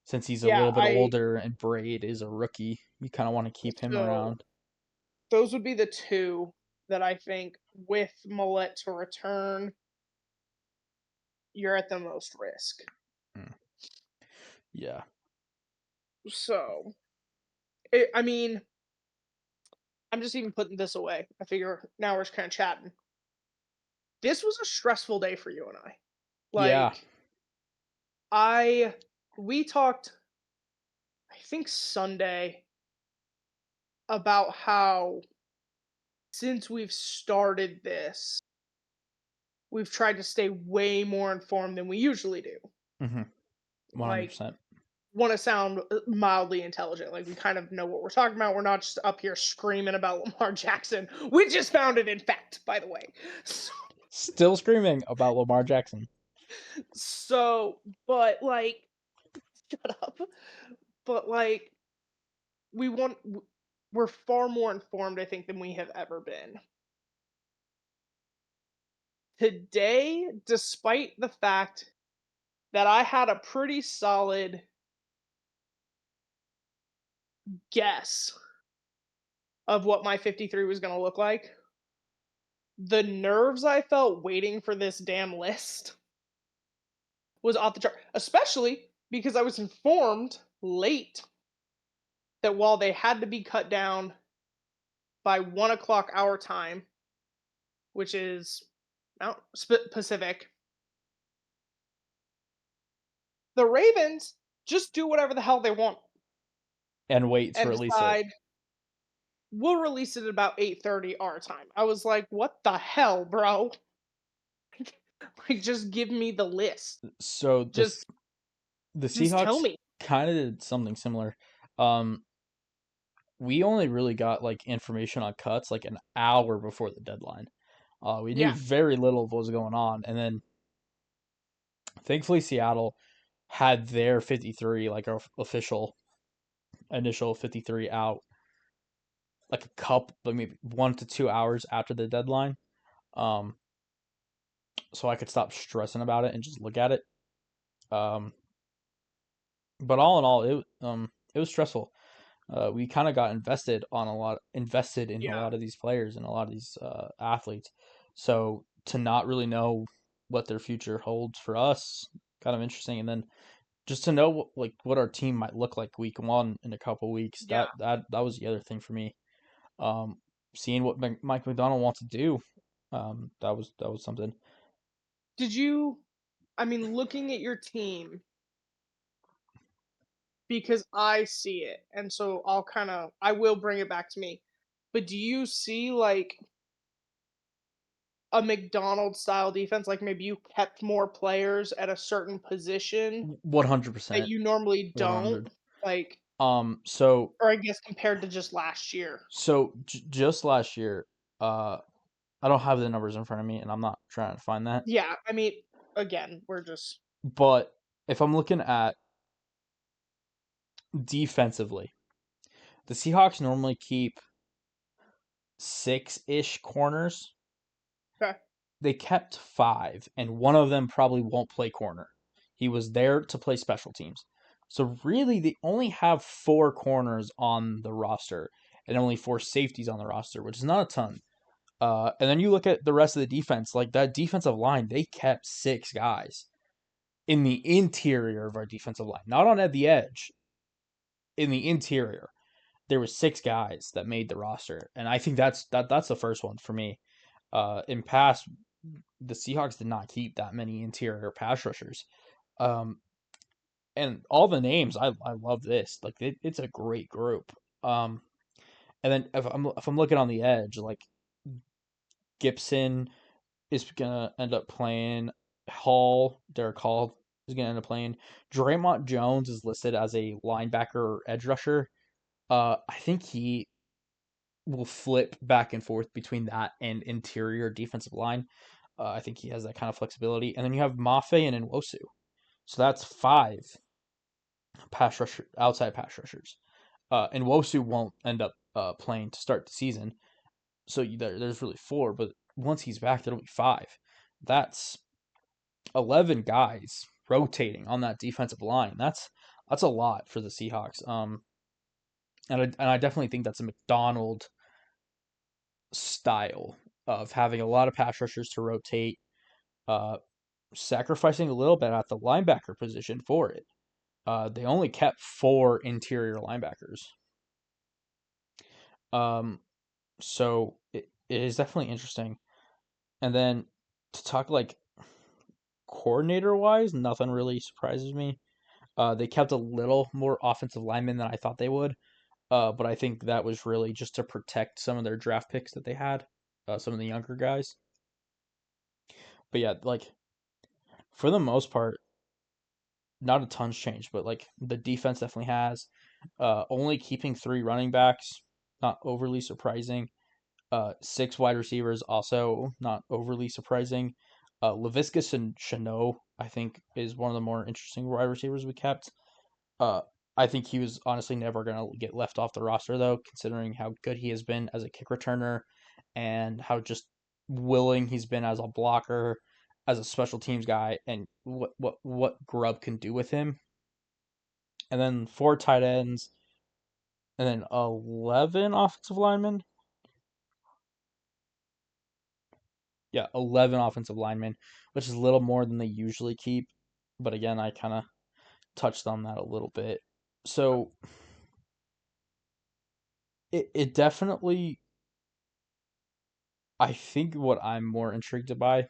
Since he's a Yeah, little bit older and Braid is a rookie, you kind of want to keep him so around. those would be the two that I think with Millette to return, you're at the most risk. Mm. Yeah. So, I mean, I'm just even putting this away. I figure now we're just kind of chatting. This was a stressful day for you and I. Yeah. Like, we talked, I think Sunday, about how since we've started this, we've tried to stay way more informed than we usually do. Mm-hmm. Like, 100%. want to sound mildly intelligent. Like, we kind of know what we're talking about. We're not just up here screaming about Lamar Jackson, which is founded in fact, by the way. So, Still screaming about Lamar Jackson. but like, shut up. But like, we want, we're far more informed, I think, than we have ever been. Today, despite the fact that I had a pretty solid guess of what my 53 was going to look like, the nerves I felt waiting for this damn list was off the chart, especially because I was informed late that while they had to be cut down by 1 o'clock our time, which is Pacific, the Ravens just do whatever the hell they want And wait to and release it. decide we'll release it at about 8:30 our time. I was like, what the hell, bro? Like, just give me the list. So Just the just tell Seahawks me. kind of did something similar. Um, we only really got like information on cuts like an hour before the deadline. We knew Yeah. very little of what was going on, and then thankfully Seattle had their 53 like our official initial 53 out like a like maybe 1 to 2 hours after the deadline. Um, so I could stop stressing about it and just look at it. Um, but all in all, it was stressful. We kind of got invested in a Yeah. lot of these players and a lot of these athletes. So to not really know what their future holds for us, kind of interesting. And then just to know what our team might look like week one in a couple weeks. Yeah. That was the other thing for me. Um, seeing what Mike McDonald wants to do, that was something. Did you, I mean, looking at your team, because I see it, and so I will bring it back to me. But do you see like a McDonald style defense? Like maybe you kept more players at a certain position 100%. that you normally don't? 100. Like, So or I guess compared to just last year. just last year, uh, I don't have the numbers in front of me, and I'm not trying to find that. Yeah. I mean, again, we're just, But if I'm looking at defensively, the Seahawks normally keep 6-ish corners. okay. They kept 5, and one of them probably won't play corner. He was there to play special teams. So really, they only have 4 corners on the roster and only 4 safeties on the roster, which is not a ton. And then you look at the rest of the defense, like that defensive line, they kept 6 guys in the interior of our defensive line, not on at the edge, in the interior. There was 6 guys that made the roster, and I think that's the first one for me. In past, the Seahawks did not keep that many interior pass rushers. Um, and all the names, I love this. Like it's a great group. Um, And then if I'm looking on the edge, like Gibson is gonna end up playing. Derek Hall is gonna end up playing. Draymond Jones is listed as a linebacker or edge rusher. I think he will flip back and forth between that and interior defensive line. I think he has that kind of flexibility. And then you have Mafe and Nwosu. So that's five outside pass rushers. And Nwosu won't end up playing to start the season. So there's really four, but once he's back, there'll be five. That's 11 guys rotating on that defensive line. That's a lot for the Seahawks. And I definitely think that's a McDonald style of having a lot of pass rushers to rotate, uh, sacrificing a little bit at the linebacker position for it. They only kept four interior linebackers. So it is definitely interesting. And then to talk like coordinator wise, nothing really surprises me. They kept a little more offensive linemen than I thought they would. But I think that was really just to protect some of their draft picks that they had, some of the younger guys. But yeah, like for the most part, not a ton's changed, but like the defense definitely has. Only keeping three running backs, not overly surprising. Six wide receivers, also not overly surprising. Laviscus and Chanot, I think, is one of the more interesting wide receivers we kept. Uh, I think he was honestly never going to get left off the roster, though, considering how good he has been as a kick returner and how just willing he's been as a blocker, as a special teams guy, and what Grubb can do with him. And then four tight ends, and then 11 offensive linemen. Yeah, 11 offensive linemen, which is a little more than they usually keep. But again, I kind of touched on that a little bit. So it definitely, I think what I'm more intrigued by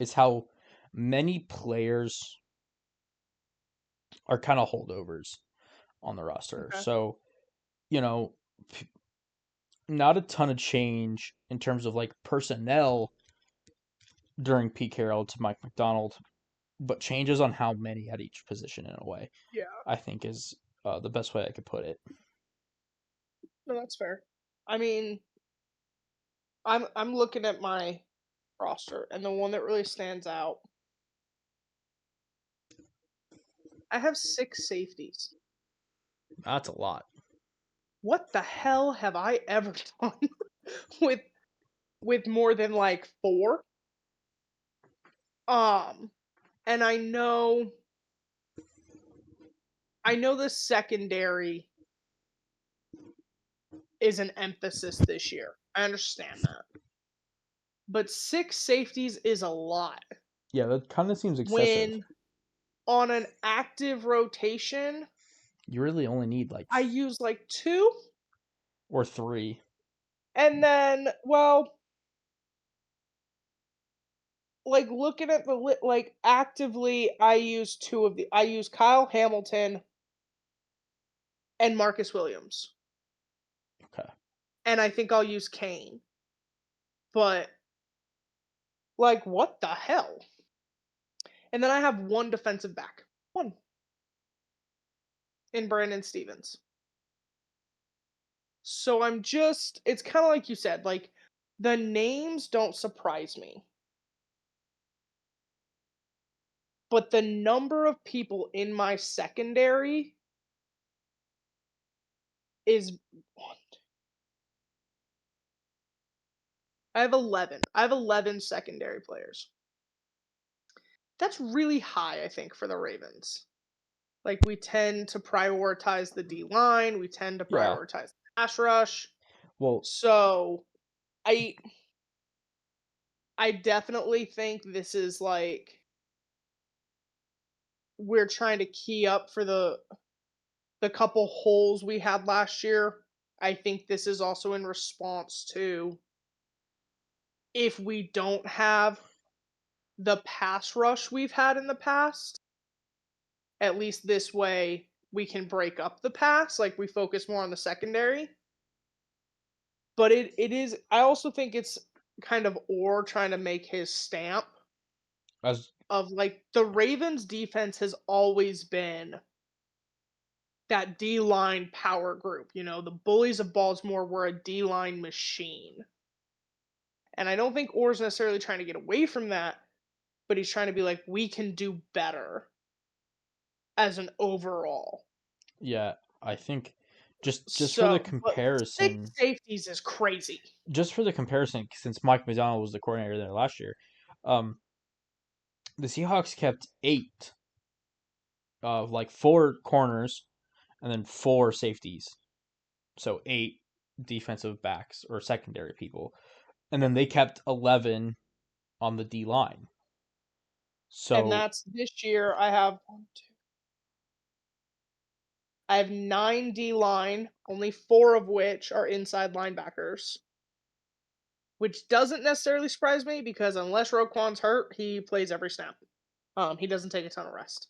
is how many players are kind of holdovers on the roster. Okay. So, you know, not a ton of change in terms of like personnel during Pete Carroll to Mike McDonald, but changes on how many at each position in a way, Yeah. I think is the best way I could put it. No, that's fair. I mean, I'm looking at my roster, and the one that really stands out, I have six safeties. That's a lot. What the hell have I ever done with more than like four? Um, and I know the secondary is an emphasis this year. I understand that. But six safeties is a lot. Yeah, that kind of seems excessive. When on an active rotation, You really only need like I use like two, or three. and then, well, like looking at like actively, I use Kyle Hamilton and Marcus Williams, Okay. and I think I'll use Kane. But like, what the hell? And then I have one defensive back, one in Brandon Stevens. So it's kind of like you said, like the names don't surprise me, but the number of people in my secondary is one. I have 11. I have 11 secondary players. That's really high, I think, for the Ravens. Like we tend to prioritize the D line, we tend to Yeah. prioritize the pass rush. Well, So I I definitely think this is like we're trying to key up for the couple holes we had last year. I think this is also in response to if we don't have the pass rush we've had in the past, at least this way we can break up the pass. Like we focus more on the secondary. but it is. I also think it's kind of Orr trying to make his stamp As of like the Ravens defense has always been that D line power group. You know, the bullies of Baltimore were a D line machine. And I don't think Orr's necessarily trying to get away from that, but he's trying to be like, we can do better as an overall. yeah, I think just for the So, but six comparison, safeties is crazy. since Mike McDonald was the coordinator there last year, um, the Seahawks kept eight of like four corners and then four safeties, so eight defensive backs or secondary people, and then they kept 11 on the D line. And So that's this year. I have 9 D line, only 4 of which are inside linebackers, which doesn't necessarily surprise me because unless Roquan's hurt, he plays every snap. He doesn't take a ton of rest.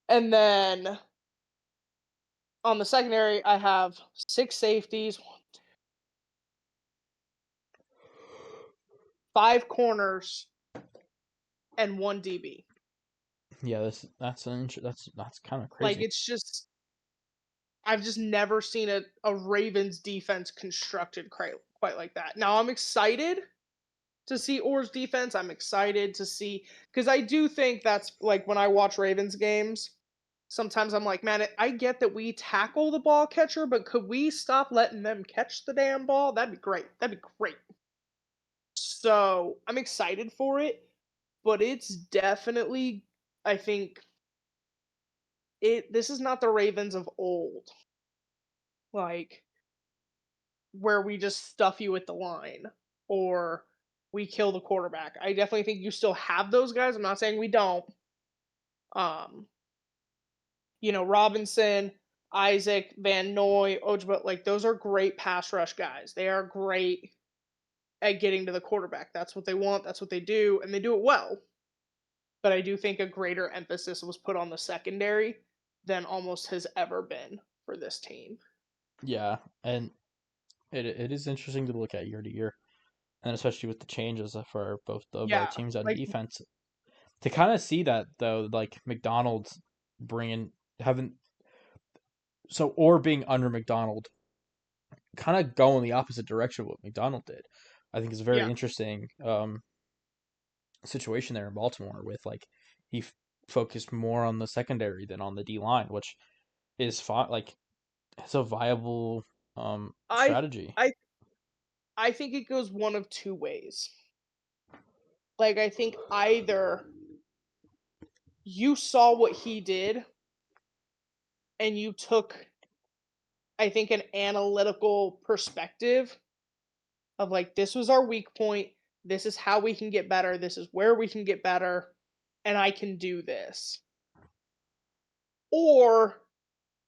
And then on the secondary, I have 6 safeties, 5 corners, and 1 DB. yeah, that's kind of Like crazy. it's just I've just never seen a Ravens defense constructed quite like that. Now I'm excited to see Orr's defense. I'm excited to see because I do think that's like when I watch Ravens games. Sometimes I'm like, man, I get that we tackle the ball catcher, but could we stop letting them catch the damn ball? That'd be great. That'd be great. So I'm excited for it, but it's definitely, I think this is not the Ravens of old, like where we just stuff you at the line or we kill the quarterback. I definitely think you still have those guys. I'm not saying we don't. Um, Robinson, Isaac, Van Noy, Ojabo, like those are great pass rush guys. They are great at getting to the quarterback. That's what they want. That's what they do, and they do it well. But I do think a greater emphasis was put on the secondary than almost has ever been for this team. Yeah, and it is interesting to look at year to year, and especially with the changes for both of our Yeah, teams on like defense. To kind of see that though, like McDonald's bringing having or being under McDonald, kind of going the opposite direction of what McDonald did. I think is a very yeah, interesting situation there in Baltimore with like he focused more on the secondary than on the D line, which is fine. Like it's a viable I strategy. I I think it goes one of two ways. Like I think either you saw what he did and you took I think an analytical perspective of like this was our weak point, this is how we can get better, this is where we can get better, and I can do this. Or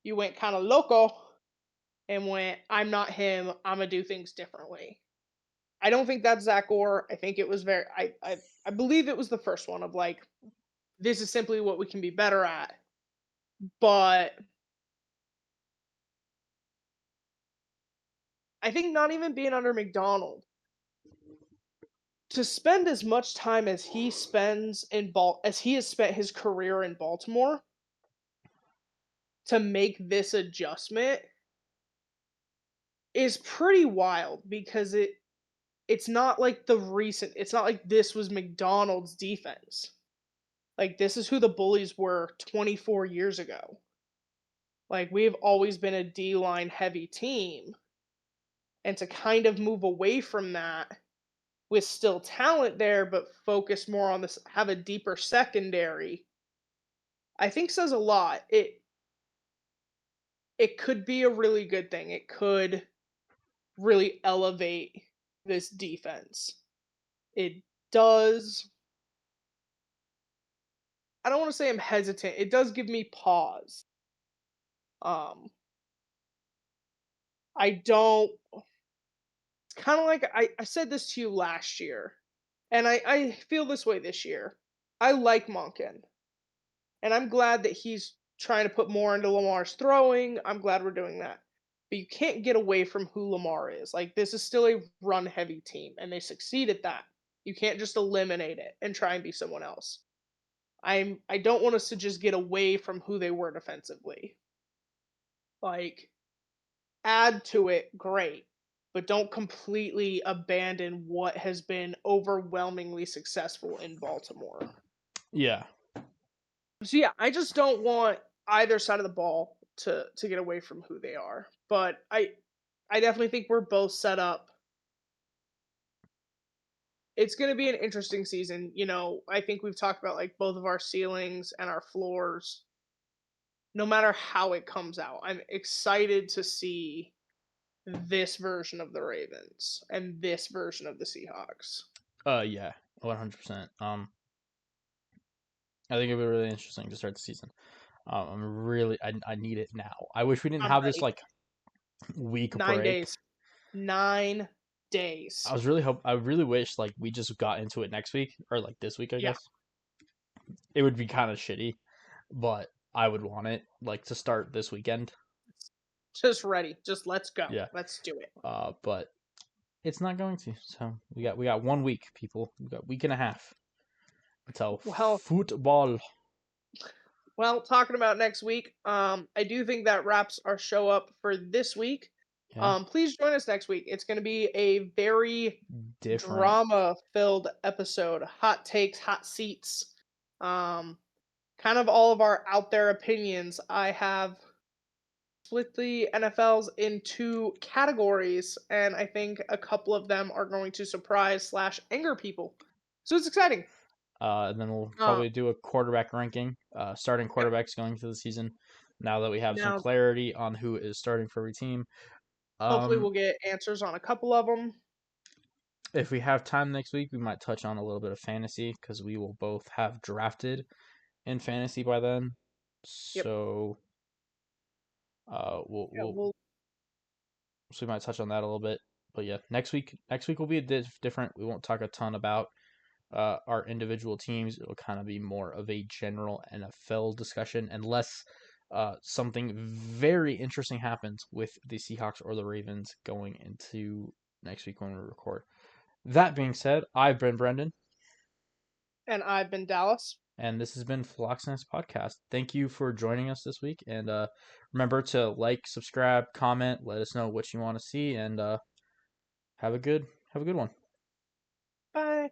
you went kind of loco and went, I'm not him, I'm gonna do things differently. I don't think that's Zach Orr. I think it was I believe it was the first one of like, this is simply what we can be better at. But I think not even being under McDonald, to spend as much time as he spends as he has spent his career in Baltimore to make this adjustment is pretty wild because it's not like this was McDonald's defense. Like this is who the bullies were 24 years ago. Like we've always been a D-line heavy team, and to kind of move away from that with still talent there but focus more on this, have a deeper secondary, I think says a lot. It could be a really good thing. It could really elevate this defense. It does. I don't want to say I'm hesitant. It does give me pause. Um, I don't. It's kind of like I said this to you last year, and I feel this way this year. I like Monken, and I'm glad that he's trying to put more into Lamar's throwing. I'm glad we're doing that. but you can't get away from who Lamar is. Like, this is still a run heavy team, and they succeed at that. You can't just eliminate it and try and be someone else. I don't want us to just get away from who they were defensively. Like, add to it, great, but don't completely abandon what has been overwhelmingly successful in Baltimore. Yeah. So yeah, I just don't want either side of the ball to get away from who they are. But I definitely think we're both set up. It's going to be an interesting season. I think we've talked about like both of our ceilings and our floors. No matter how it comes out, I'm excited to see this version of the Ravens and this version of the Seahawks. Yeah, 100%. I think it'll be really interesting to start the season. I need it now. I wish we didn't I'm have this ready. like week 9 break. days. 9 days. I really wish like we just got into it next week or like this week, I Yeah, guess. It would be kind of shitty, but I would want it like to start this weekend. just ready. Just let's go. Yeah. Let's do it. But it's not going to. So we got 1 week, people. We got a week and a half until Well, football. talking about next week, I do think that wraps our show up for this week. Yeah. Please join us next week. It's going to be a very Different. drama-filled episode. Hot takes, hot seats, um, kind of all of our out there opinions. I have split the NFLs into categories, and I think a couple of them are going to surprise slash anger people. So it's exciting. And then we'll Uh, probably do a quarterback ranking, starting yep. quarterbacks going into the season. Now that we have some Now, clarity on who is starting for every team, hopefully, um, we'll get answers on a couple of them. if we have time next week, we might touch on a little bit of fantasy because we will both have drafted in fantasy by then. Yep. So, uh, we'll, Yeah, we'll we'll so we might touch on that a little bit. But yeah, next week will be different. We won't talk a ton about our individual teams. It'll kind of be more of a general NFL discussion, unless something very interesting happens with the Seahawks or the Ravens going into next week when we record. That being said, I've been Brendan, and I've been Dallas. and this has been Philoxenus Podcast. Thank you for joining us this week, and remember to like, subscribe, comment, let us know what you want to see, and have a good one. Bye.